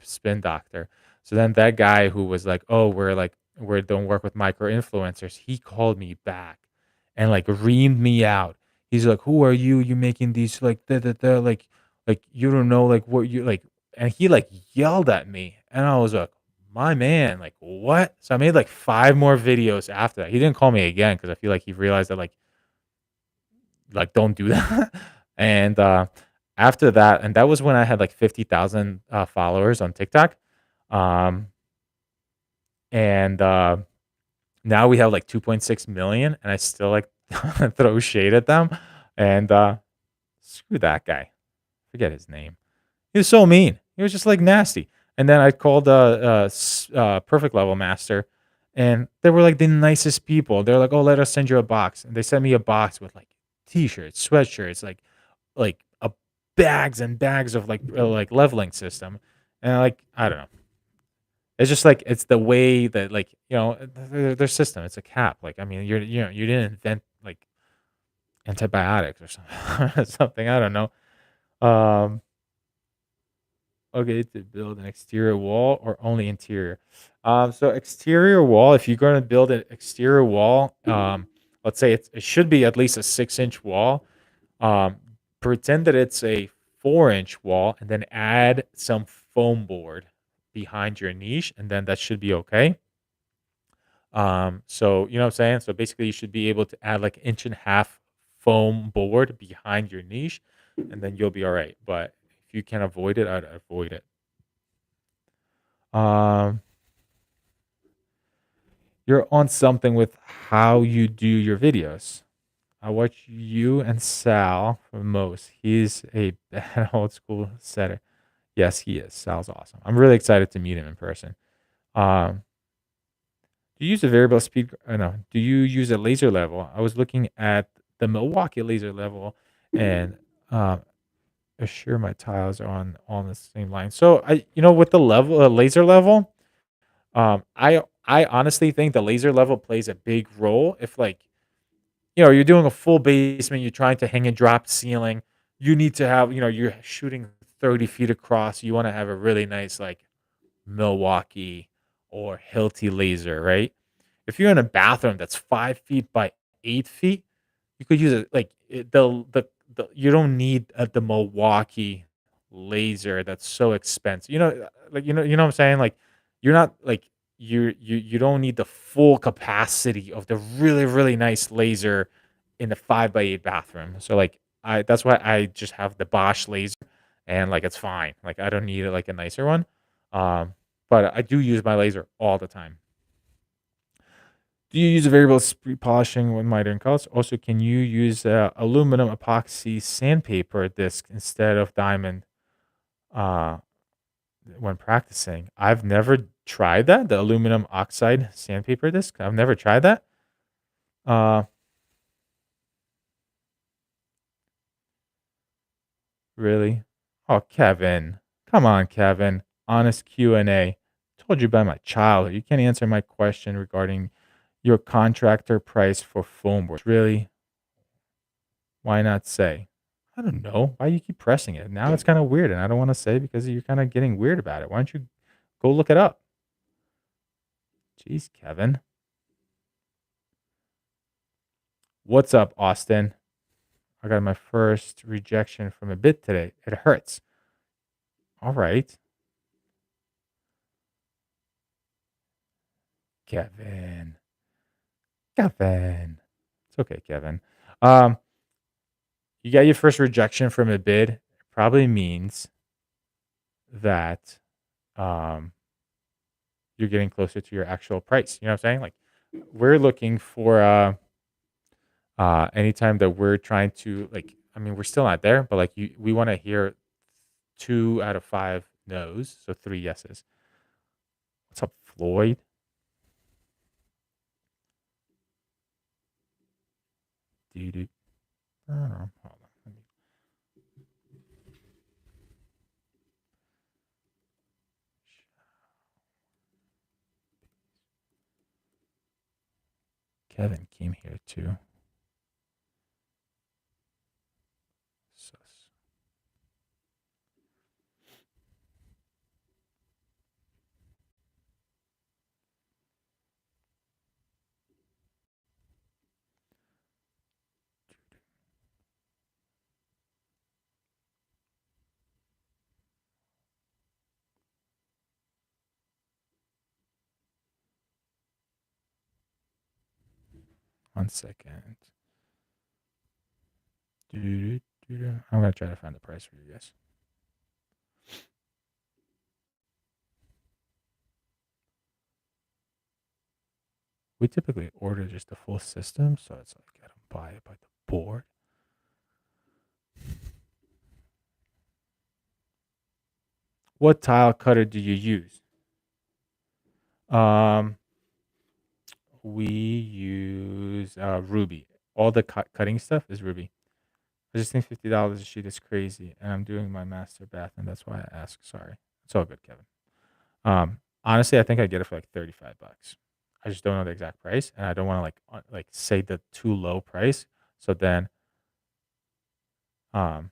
spin doctor." So then that guy who was like, "Oh, we don't work with micro influencers," he called me back and like reamed me out. He's like, "Who are you? You making these like like you don't know like what you like," and he like yelled at me, and I was like, "My man, like what?" So I made like five more videos after that. He didn't call me again because I feel like he realized that like don't do that. And after that, and that was when I had like 50,000 followers on TikTok. Um, and now we have like 2.6 million, and I still like throw shade at them. And screw that guy. Forget his name. He was so mean. He was just like nasty. And then I called Perfect Level Master, and they were like the nicest people. They're like, "Oh, let us send you a box," and they sent me a box with like t-shirts, sweatshirts, like bags and bags of like leveling system, and like I don't know. It's just like it's the way that like their system. It's a cap. Like I mean, you didn't invent like antibiotics or something. Something I don't know. Um, Okay, to build an exterior wall or only interior? So exterior wall, if you're going to build an exterior wall, let's say it should be at least a 6-inch wall. Um, Pretend that it's a 4-inch wall and then add some foam board behind your niche, and then that should be okay. So you know what I'm saying? So basically you should be able to add like inch and a half foam board behind your niche, and then you'll be all right. But if you can avoid it, I'd avoid it. Um, you're on something with how you do your videos. I watch you and Sal for most. He's a bad old school setter. Yes, he is. Sal's awesome. I'm really excited to meet him in person. Um, do you use a variable speed? No. Do you use a laser level? I was looking at the Milwaukee laser level, and assure my tiles are on the same line. So with the laser level, I honestly think the laser level plays a big role if like you're doing a full basement, you're trying to hang and drop ceiling. You need to have you're shooting 30 feet across. You want to have a really nice like Milwaukee or Hilti laser, right? If you're in a bathroom that's 5 feet by 8 feet, you could use it like the you don't need the Milwaukee laser that's so expensive. Like you know what I'm saying? Like you're not like you don't need the full capacity of the really really nice laser in the 5 by 8 bathroom. So like I that's why I just have the Bosch laser and like it's fine. Like I don't need like a nicer one. Um, but I do use my laser all the time. Do you use a variable speed polishing with miter and colors? Also, can you use aluminum epoxy sandpaper disc instead of diamond uh, when practicing? I've never tried that. The aluminum oxide sandpaper disc. I've never tried that. Uh, really? Oh, Kevin, come on, Kevin. Honest Q&A. Told you about my childhood. You can't answer my question regarding your contractor price for foam boards. Really? Why not say? I don't know. Why you keep pressing it? Now it's kind of weird, and I don't want to say because you're kind of getting weird about it. Why don't you go look it up? Jeez, Kevin. What's up, Austin? I got my first rejection from a bid today. It hurts. All right, Kevin. Kevin. It's okay, Kevin. Um, you got your first rejection from a bid. It probably means that um you're getting closer to your actual price. You know what I'm saying? Like we're looking for anytime that we're trying to like I mean we're still not there, but like we want to hear 2 out of 5 no's, so 3 yeses. What's up, Floyd? Dude, I don't know. Hold on. Kevin came here too. Sus. 1 second. I'm gonna try to find the price for you guys. We typically order just the full system, so it's like I don't buy it by the board. What tile cutter do you use? Um, we use Ruby. All the cutting stuff is Ruby. I just think $50 a sheet is crazy, and I'm doing my master bath, and that's why I ask. Sorry, it's all good, Kevin. Honestly, I think I get it for like $35. I just don't know the exact price, and I don't want to like say the too low price. So then, um,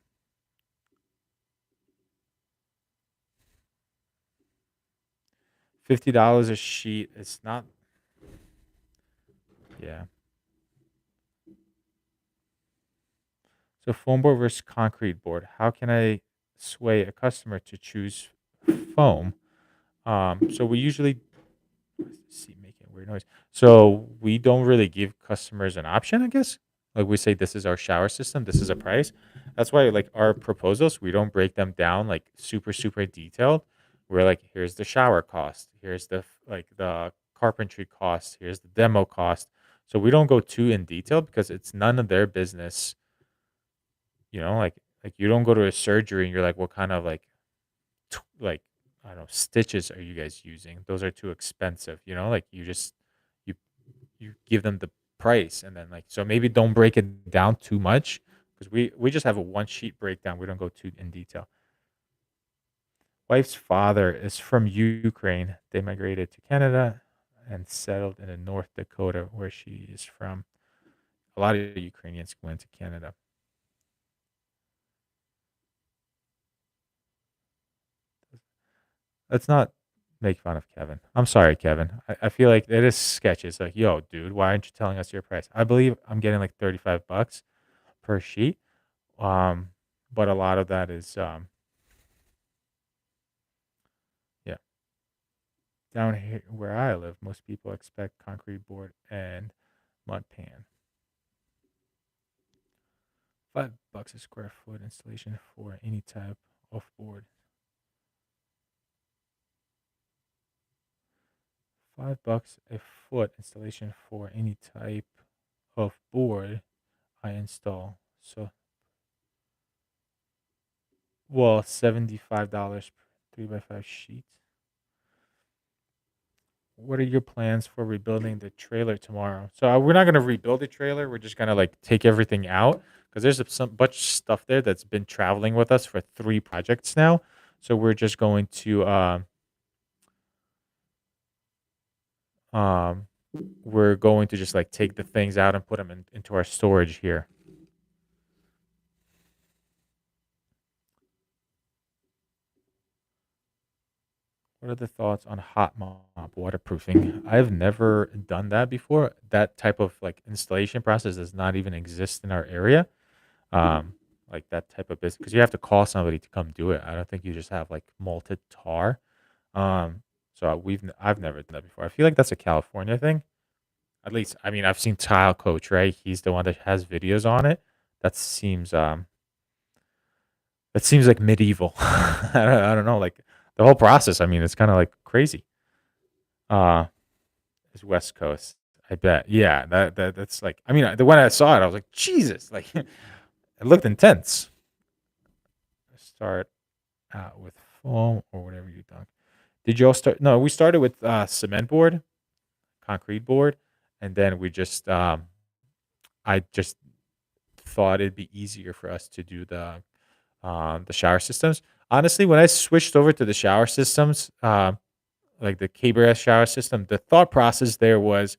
$50 a sheet. It's not. Yeah. So foam board versus concrete board. How can I sway a customer to choose foam? So we usually why is the seat making a weird noise? So we don't really give customers an option, I guess. Like we say, this is our shower system. This is a price. That's why like our proposals, we don't break them down like super super detailed. We're like, here's the shower cost. Here's like the carpentry cost. Here's the demo cost. So we don't go too in detail because it's none of their business. Like you don't go to a surgery and you're like, what kind of like I don't know stitches are you guys using? Those are too expensive. Like you you give them the price and then like so maybe don't break it down too much because we just have a one sheet breakdown. We don't go too in detail. Wife's father is from Ukraine. They migrated to Canada and settled in North Dakota, where she is from. A lot of Ukrainians went to Canada. That's not Make fun of Kevin. I'm sorry, Kevin. I feel like it is sketchy. It's like, yo, dude, why aren't you telling us your price? I believe I'm getting like 35 bucks per sheet. Um, but a lot of that is yeah. Down here where I live, most people expect concrete board and mud pan. $5 a square foot installation for any type of board. $5 a foot installation for any type of board I install. So, well, $75 per 3x5 sheet. What are your plans for rebuilding the trailer tomorrow? So we're not gonna rebuild the trailer. We're just gonna like take everything out because there's some bunch of stuff there that's been traveling with us for 3 projects now. So we're just going to um we're going to just like take the things out and put them into our storage here. What are the thoughts on hot mop waterproofing? I've never done that before. That type of like installation process does not even exist in our area. Um, like that type of business because you have to call somebody to come do it. I don't think you just have like malted tar. Um, so I've never done that before. I feel like that's a California thing. At least, I mean, I've seen Tile Coach, right? He's the one that has videos on it. That seems that seems like medieval. I don't know, like the whole process. I mean, it's kind of like crazy. Uh, it's West Coast. I bet. Yeah, that's like. I mean, the when I saw it, I was like, Jesus, like it looked intense. Start out with foam or whatever you done. Did you all start? No, we started with cement board, concrete board, and then we just I just thought it'd be easier for us to do the shower systems. Honestly, when I switched over to the shower systems, like the KBS shower system, the thought process there was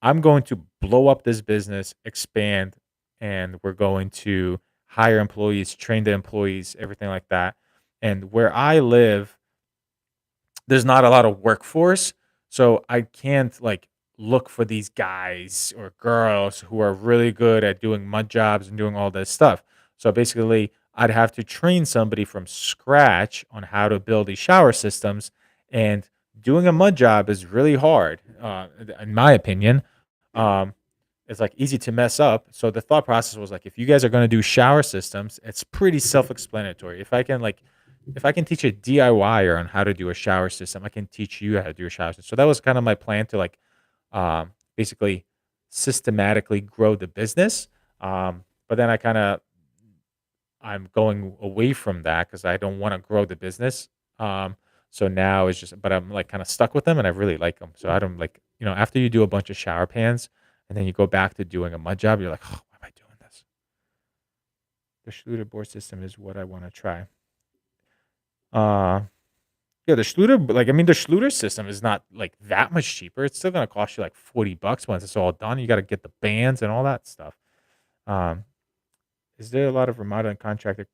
I'm going to blow up this business, expand, and we're going to hire employees, train the employees, everything like that. And where I live, there's not a lot of workforce, so I can't like look for these guys or girls who are really good at doing mud jobs and doing all this stuff. So basically, I'd have to train somebody from scratch on how to build these shower systems, and doing a mud job is really hard, in my opinion. Um, it's like easy to mess up. So the thought process was like, if you guys are going to do shower systems, it's pretty self-explanatory. If I can teach a DIYer on how to do a shower system, I can teach you how to do a shower system. So that was kind of my plan to like basically systematically grow the business. But then I'm going away from that because I don't want to grow the business. So now it's just, but I'm like kind of stuck with them and I really like them. So I don't like, after you do a bunch of shower pans and then you go back to doing a mud job, you're like, oh, why am I doing this? The Schluter board system is what I want to try. Uh, yeah, the Schluter, like, I mean, the Schluter system is not like that much cheaper. It's still going to cost you like $40 once it's all done. You got to get the bands and all that stuff. Um, is there a lot of remodeling contractor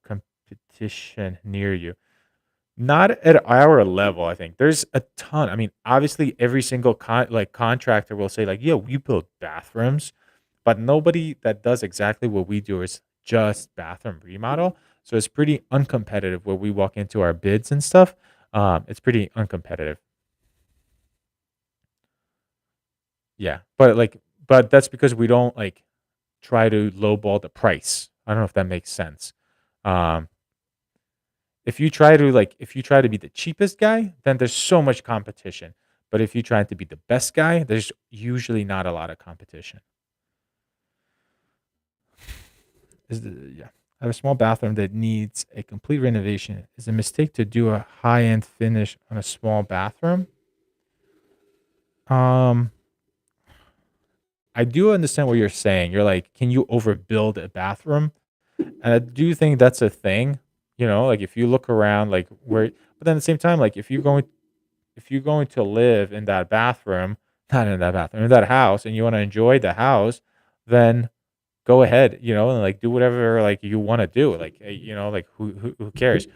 competition near you? Not at our level, I think. There's a ton. I mean, obviously, every single contractor will say like, "Yeah, we build bathrooms," but nobody that does exactly what we do is just bathroom remodel. So it's pretty uncompetitive where we walk into our bids and stuff. It's pretty uncompetitive. Yeah, but that's because we don't like try to lowball the price. I don't know if that makes sense. Um, if you try to be the cheapest guy, then there's so much competition. But if you try to be the best guy, there's usually not a lot of competition. Yeah. I have a small bathroom that needs a complete renovation. Is it a mistake to do a high-end finish on a small bathroom? Um, I do understand what you're saying. You're like, can you overbuild a bathroom? And I do think that's a thing. Like if you look around, like where, but then at the same time, like if you're going to live in that bathroom, not in that bathroom, in that house, and you want to enjoy the house, then go ahead, and like do whatever like you want to do. Like like who cares?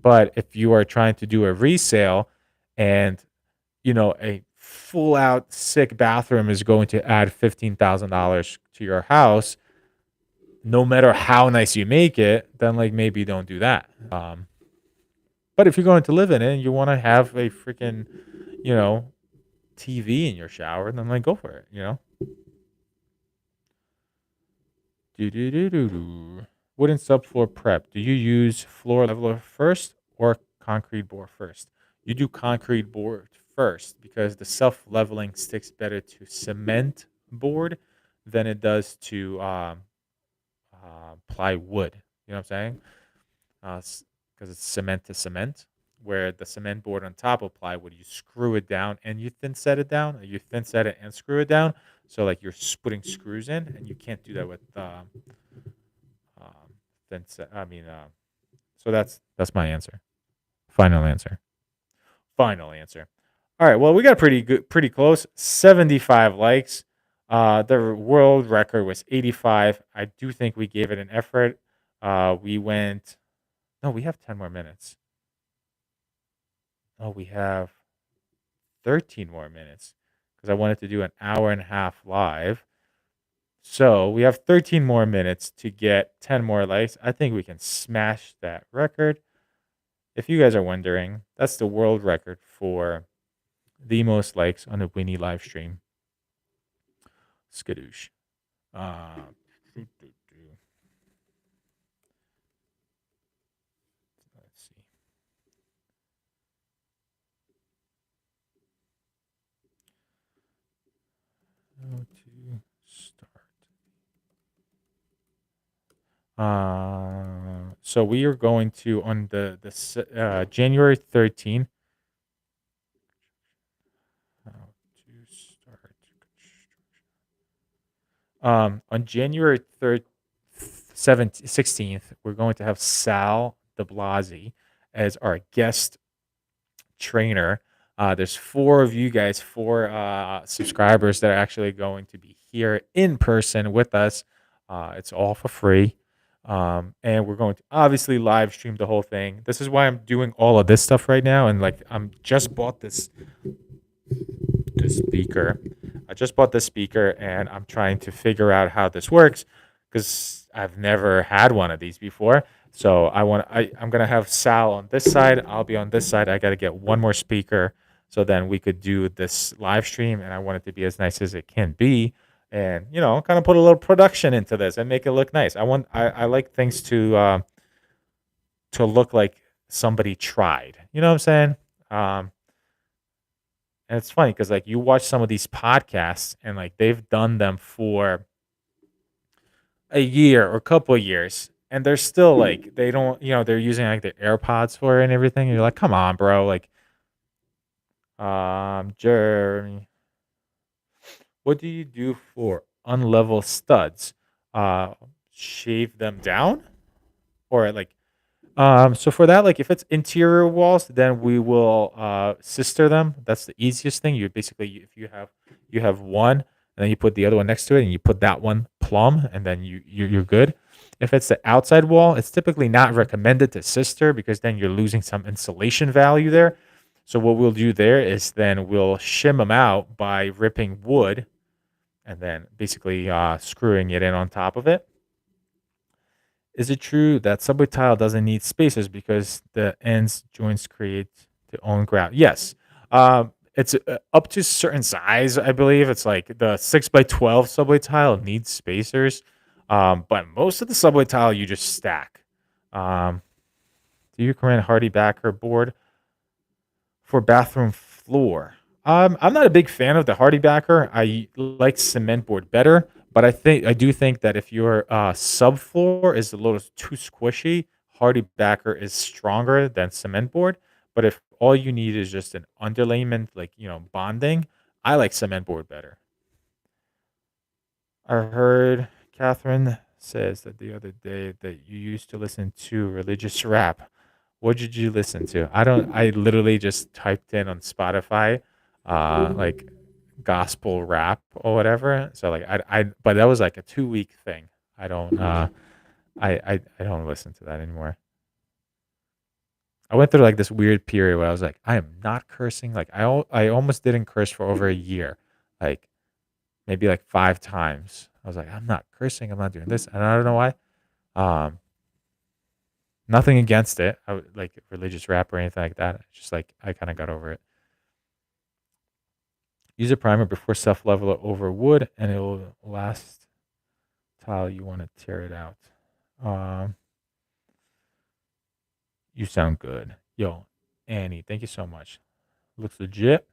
But if you are trying to do a resale and a full out sick bathroom is going to add $15,000 to your house, no matter how nice you make it, then like maybe don't do that. But if you're going to live in it and you want to have a freaking, you know, TV in your shower, then like go for it. Do do do do do. Wooden subfloor prep. Do you use floor leveler first or concrete board first? You do concrete board first because the self leveling sticks better to cement board than it does to plywood. You know what I'm saying? Because it's cement to cement. Where the cement board on top of plywood, you screw it down and you thin set it down, or you thin set it and screw it down. So like you're putting screws in, and you can't do that with thin set. I mean, so that's my answer. Final answer. Final answer. All right. Well, we got pretty close. 75 likes. The world record was 85. I do think we gave it an effort. We went. No, we have 10 more minutes. Oh, we have 13 more minutes because I wanted to do an hour and a half live. So we have 13 more minutes to get 10 more likes. I think we can smash that record. If you guys are wondering, that's the world record for the most likes on a Winnie live stream. Skadoosh. Uh, let's see. How to start. So we are going to on the January 13th. How to start. On January 3rd, 16th, we're going to have Sal de Blasi as our guest trainer. There's four of you guys, four subscribers that are actually going to be here in person with us. It's all for free. And we're going to obviously live stream the whole thing. This is why I'm doing all of this stuff right now. And like, I'm just bought this speaker. I just bought this speaker and I'm trying to figure out how this works because I've never had one of these before. So I'm gonna have Sal on this side. I'll be on this side. I gotta get one more speaker so then we could do this live stream, and I want it to be as nice as it can be. And kind of put a little production into this and make it look nice. I like things to look like somebody tried. You know what I'm saying? And it's funny because like you watch some of these podcasts and like they've done them for a year or a couple of years, and they're still like they don't they're using like their AirPods for it and everything. And you're like, come on, bro. Like, Jeremy, what do you do for unlevel studs? Shave them down, or like so for that, like if it's interior walls, then we will sister them. That's the easiest thing. You basically, if you have one, and then you put the other one next to it, and you put that one plumb, and then you're good. If it's the outside wall, it's typically not recommended to sister because then you're losing some insulation value there. So what we'll do there is then we'll shim them out by ripping wood, and then basically screwing it in on top of it. Is it true that subway tile doesn't need spacers because the ends joints create their own grout? Yes. It's up to a certain size, I believe. It's like the 6x12 subway tile needs spacers. But most of the subway tile you just stack. Um, do you recommend Hardy Backer board for bathroom floor? I'm not a big fan of the Hardy Backer. I like cement board better, but I do think that if your subfloor is a little too squishy, Hardy Backer is stronger than cement board. But if all you need is just an underlayment, like bonding, I like cement board better. I heard Catherine says that the other day that you used to listen to religious rap. What did you listen to? I don't. I literally just typed in on Spotify, like gospel rap or whatever. So like but that was like a 2 week thing. I don't. I don't listen to that anymore. I went through like this weird period where I was like, I am not cursing. Like I almost didn't curse for over a year, like maybe like 5 times. I was like, I'm not cursing. I'm not doing this, and I don't know why. Um, Nothing against it. Like religious rap or anything like that. It's just like I kind of got over it. Use a primer before self level it over wood, and it will last tile you want to tear it out. Um, you sound good, yo, Annie. Thank you so much. Looks legit.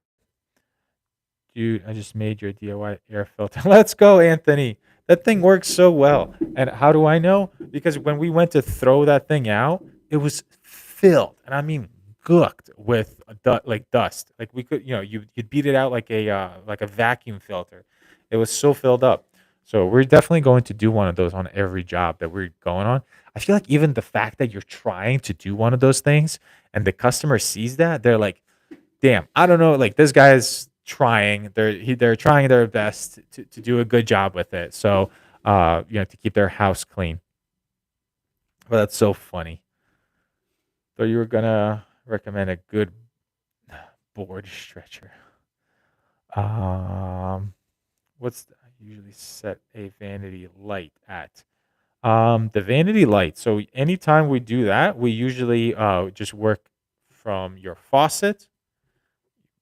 Dude, I just made your DIY air filter. Let's go, Anthony. That thing works so well. And how do I know? Because when we went to throw that thing out, it was filled, and I mean gooked with like dust. Like we could, you'd beat it out like a vacuum filter. It was so filled up. So we're definitely going to do one of those on every job that we're going on. I feel like even the fact that you're trying to do one of those things and the customer sees that, they're like, damn, I don't know. Like this guy's trying. They're trying their best to do a good job with it. So to keep their house clean. Well, that's so funny. So you were gonna recommend a good board stretcher. Um, I usually set a vanity light at? The vanity light. So anytime we do that, we usually just work from your faucet,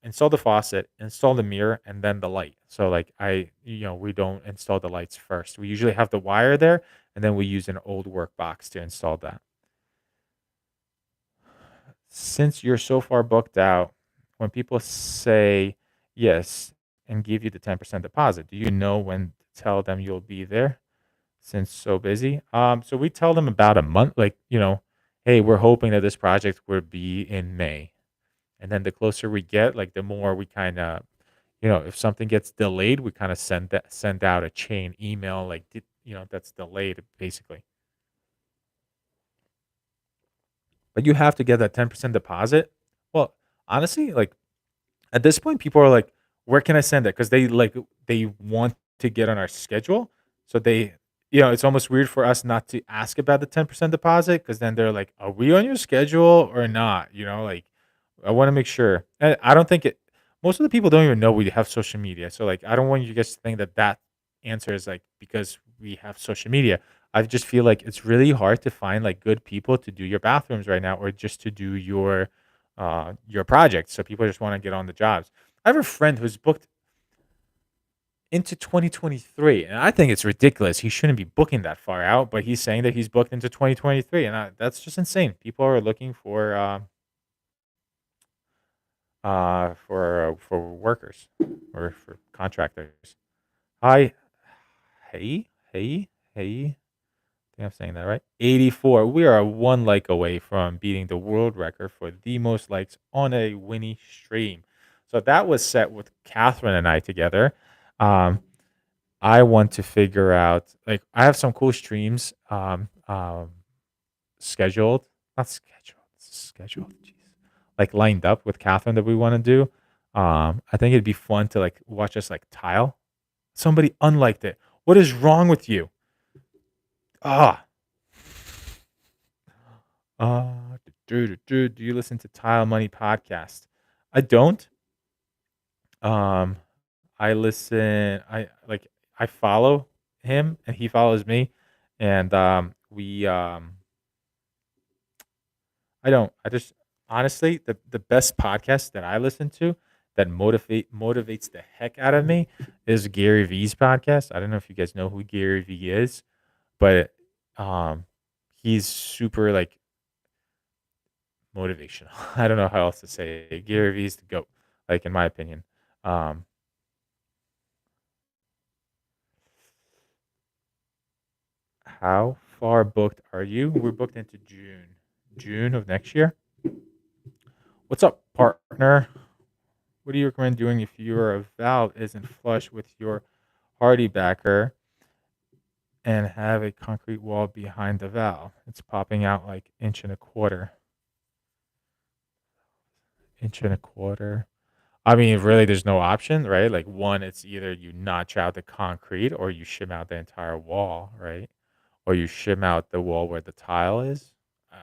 install the faucet, install the mirror, and then the light. So like we don't install the lights first. We usually have the wire there, and then we use an old work box to install that. Since you're so far booked out, when people say yes and give you the 10% deposit, do you know when to tell them you'll be there since so busy? So we tell them about a month, like, hey, we're hoping that this project will be in May. And then the closer we get, like the more we kind of, if something gets delayed, we kind of send out a chain email, like, that's delayed basically. But you have to get that 10% deposit. Well, honestly, like at this point, people are like, "Where can I send it?" Because they want to get on our schedule. So it's almost weird for us not to ask about the 10% deposit because then they're like, "Are we on your schedule or not?" Like I want to make sure. And I don't think it. Most of the people don't even know we have social media. So like, I don't want you guys to think that answer is like because we have social media. I just feel like it's really hard to find like good people to do your bathrooms right now, or just to do your project. So people just want to get on the jobs. I have a friend who's booked into 2023, and I think it's ridiculous. He shouldn't be booking that far out, but he's saying that he's booked into 2023, and that's just insane. People are looking for workers or for contractors. Hi, hey. I think I'm saying that right. 84. We are one like away from beating the world record for the most likes on a Winnie stream. So that was set with Catherine and I together. Um, I want to figure out, like, I have some cool streams scheduled, not scheduled, jeez, like lined up with Catherine that we want to do. I think it'd be fun to like watch us like tile. Somebody unliked it. What is wrong with you? Ah, Uh, do you listen to Tile Money podcast? I don't. Um, I listen. I follow him and he follows me, and we I don't. I just honestly the best podcast that I listen to that motivates the heck out of me is Gary V's podcast. I don't know if you guys know who Gary V is, but um, he's super like motivational. I don't know how else to say it. Gary Vee's the goat, like in my opinion. Um, how far booked are you? We're booked into June of next year. What's up, partner? What do you recommend doing if your valve isn't flush with your hardy backer and have a concrete wall behind the valve? It's popping out like inch and a quarter. Inch and a quarter. I mean, really, there's no option, right? Like one, it's either you notch out the concrete or you shim out the entire wall, right? Or you shim out the wall where the tile is. Uh,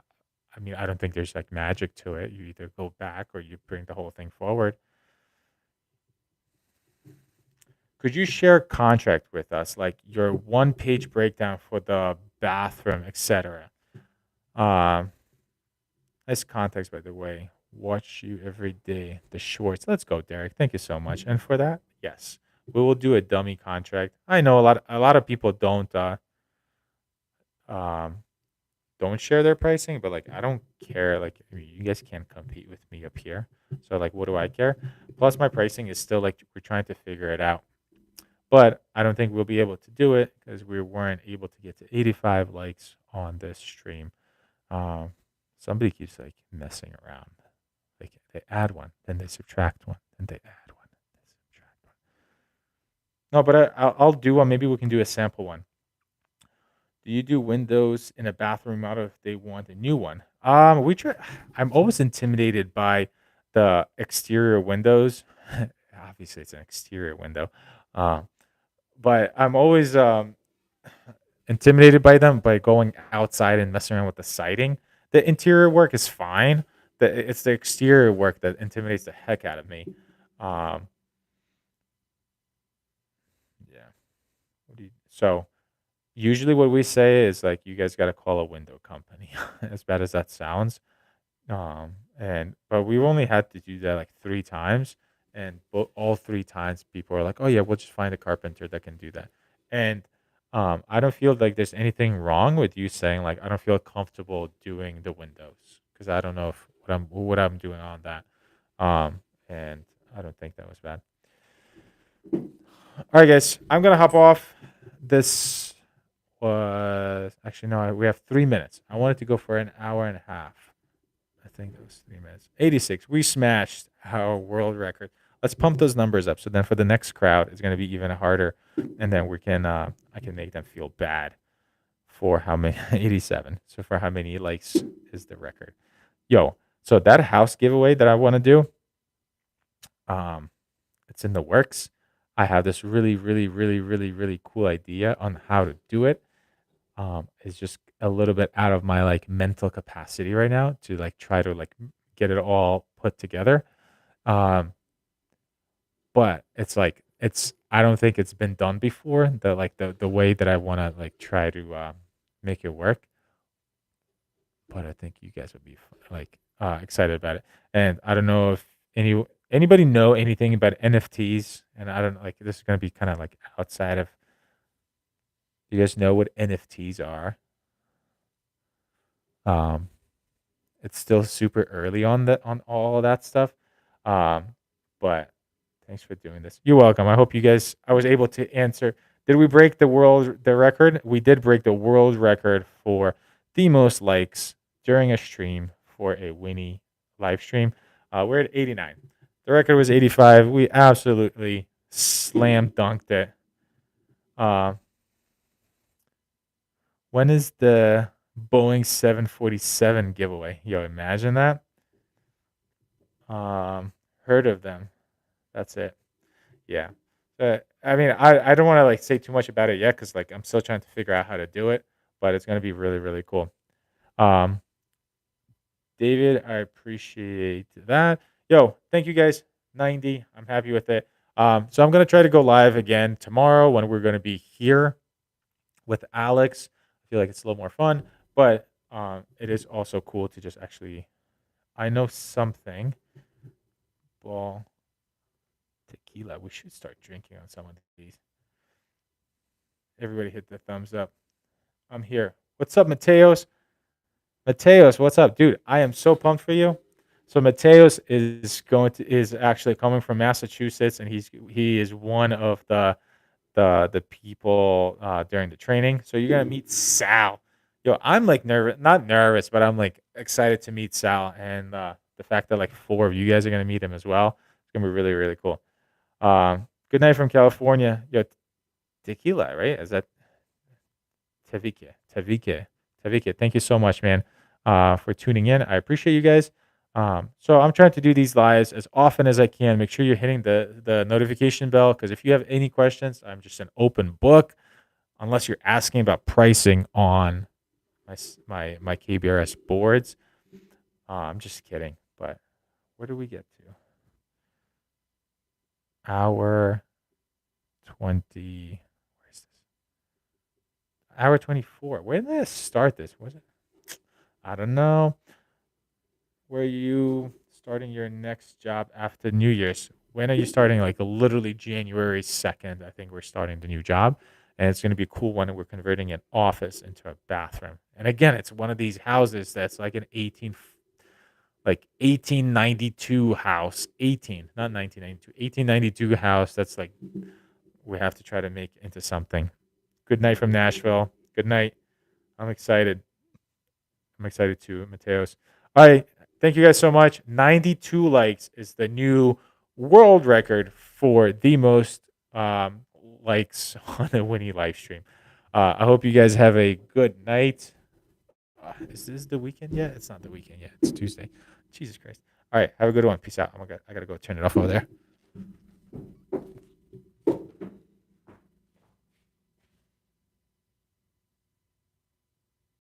I mean, I don't think there's like magic to it. You either go back or you bring the whole thing forward. Could you share a contract with us, like your one-page breakdown for the bathroom, etc.? Um, nice context, by the way. Watch you every day. The shorts. Let's go, Derek. Thank you so much. And for that, yes, we will do a dummy contract. I know a lot of people um don't share their pricing, but like I don't care. Like I mean, you guys can't compete with me up here. So like, what do I care? Plus, my pricing is still like we're trying to figure it out. But I don't think we'll be able to do it because we weren't able to get to 85 likes on this stream. Um, somebody keeps like messing around. Like they add one, then they subtract one, then they add one, they subtract one. No, but I'll do one. Maybe we can do a sample one. Do you do windows in a bathroom model if they want a new one? We try. I'm always intimidated by the exterior windows. Obviously, it's an exterior window, uh, but I'm always intimidated by them by going outside and messing around with the siding. The interior work is fine. It's the exterior work that intimidates the heck out of me. Um, yeah. So usually what we say is like you guys got to call a window company. As bad as that sounds, and but we've only had to do that like 3 times, and all 3 times people are like, "Oh yeah, we'll just find a carpenter that can do that." And I don't feel like there's anything wrong with you saying like I don't feel comfortable doing the windows because I don't know if what I'm doing on that. And I don't think that was bad. All right, guys, I'm gonna hop off. This was actually no, we have 3 minutes. I wanted to go for an hour and a half. I think that was 3 minutes. 86. We smashed our world record. Let's pump those numbers up. So then for the next crowd, it's going to be even harder. And then I can make them feel bad for how many, 87. So for how many likes is the record. Yo, so that house giveaway that I want to do, um, it's in the works. I have this really, really, really, really, really cool idea on how to do it. Is just a little bit out of my like mental capacity right now to like try to like get it all put together. Um, but it's like I don't think it's been done before. The way that I want to like try to make it work. But I think you guys would be like excited about it. And I don't know if anybody know anything about NFTs. And I don't like this is gonna be kind of like outside of. You guys know what NFTs are? Um, it's still super early on all of that stuff. Um, but thanks for doing this. You're welcome. I hope you guys I was able to answer. Did we break the record? We did break the world record for the most likes during a stream for a Winnie live stream. We're at 89. The record was 85. We absolutely slam dunked it. Uh, when is the Boeing 747 giveaway? Yo, imagine that. Heard of them. That's it. Yeah. I mean, I don't want to like say too much about it yet because like I'm still trying to figure out how to do it, but it's gonna be really really cool. Um, David, I appreciate that. Yo, thank you guys. 90. I'm happy with it. So I'm gonna try to go live again tomorrow when we're gonna be here with Alex. I feel like it's a little more fun, but it is also cool to just actually. I know something. Well, tequila. We should start drinking on some of these. Everybody hit the thumbs up. I'm here. What's up, Mateos? Mateos, what's up, dude? I am so pumped for you. So Mateos is actually coming from Massachusetts, and he is one of the people during the training. So you're gonna meet Sal. Yo, I'm like nervous, not nervous, but I'm like excited to meet Sal, and the fact that like 4 of you guys are gonna meet him as well. It's gonna be really really cool. Good night from California. Yo, tequila, right? Is that Tavike? Tavike. Thank you so much, man, for tuning in. I appreciate you guys. So I'm trying to do these lives as often as I can. Make sure you're hitting the notification bell because if you have any questions, I'm just an open book. Unless you're asking about pricing on my KBRS boards, I'm just kidding. But where do we get to? Hour 20. Where's this? Hour 24. Where did I start this? Was it? I don't know. Where are you starting your next job after New Year's? When are you starting? Like literally January 2nd, I think we're starting the new job. And it's going to be a cool one. And we're converting an office into a bathroom. And again, it's one of these houses that's like an 1892 house. 18, not 1992, 1892 house. That's like we have to try to make into something. Good night from Nashville. Good night. I'm excited. I'm excited too, Mateos. All right. Thank you guys so much. 92 likes is the new world record for the most likes on the Winnie live stream. I hope you guys have a good night. Is this the weekend yet? It's not the weekend yet. It's Tuesday. Jesus Christ. All right. Have a good one. Peace out. I gotta go turn it off over there.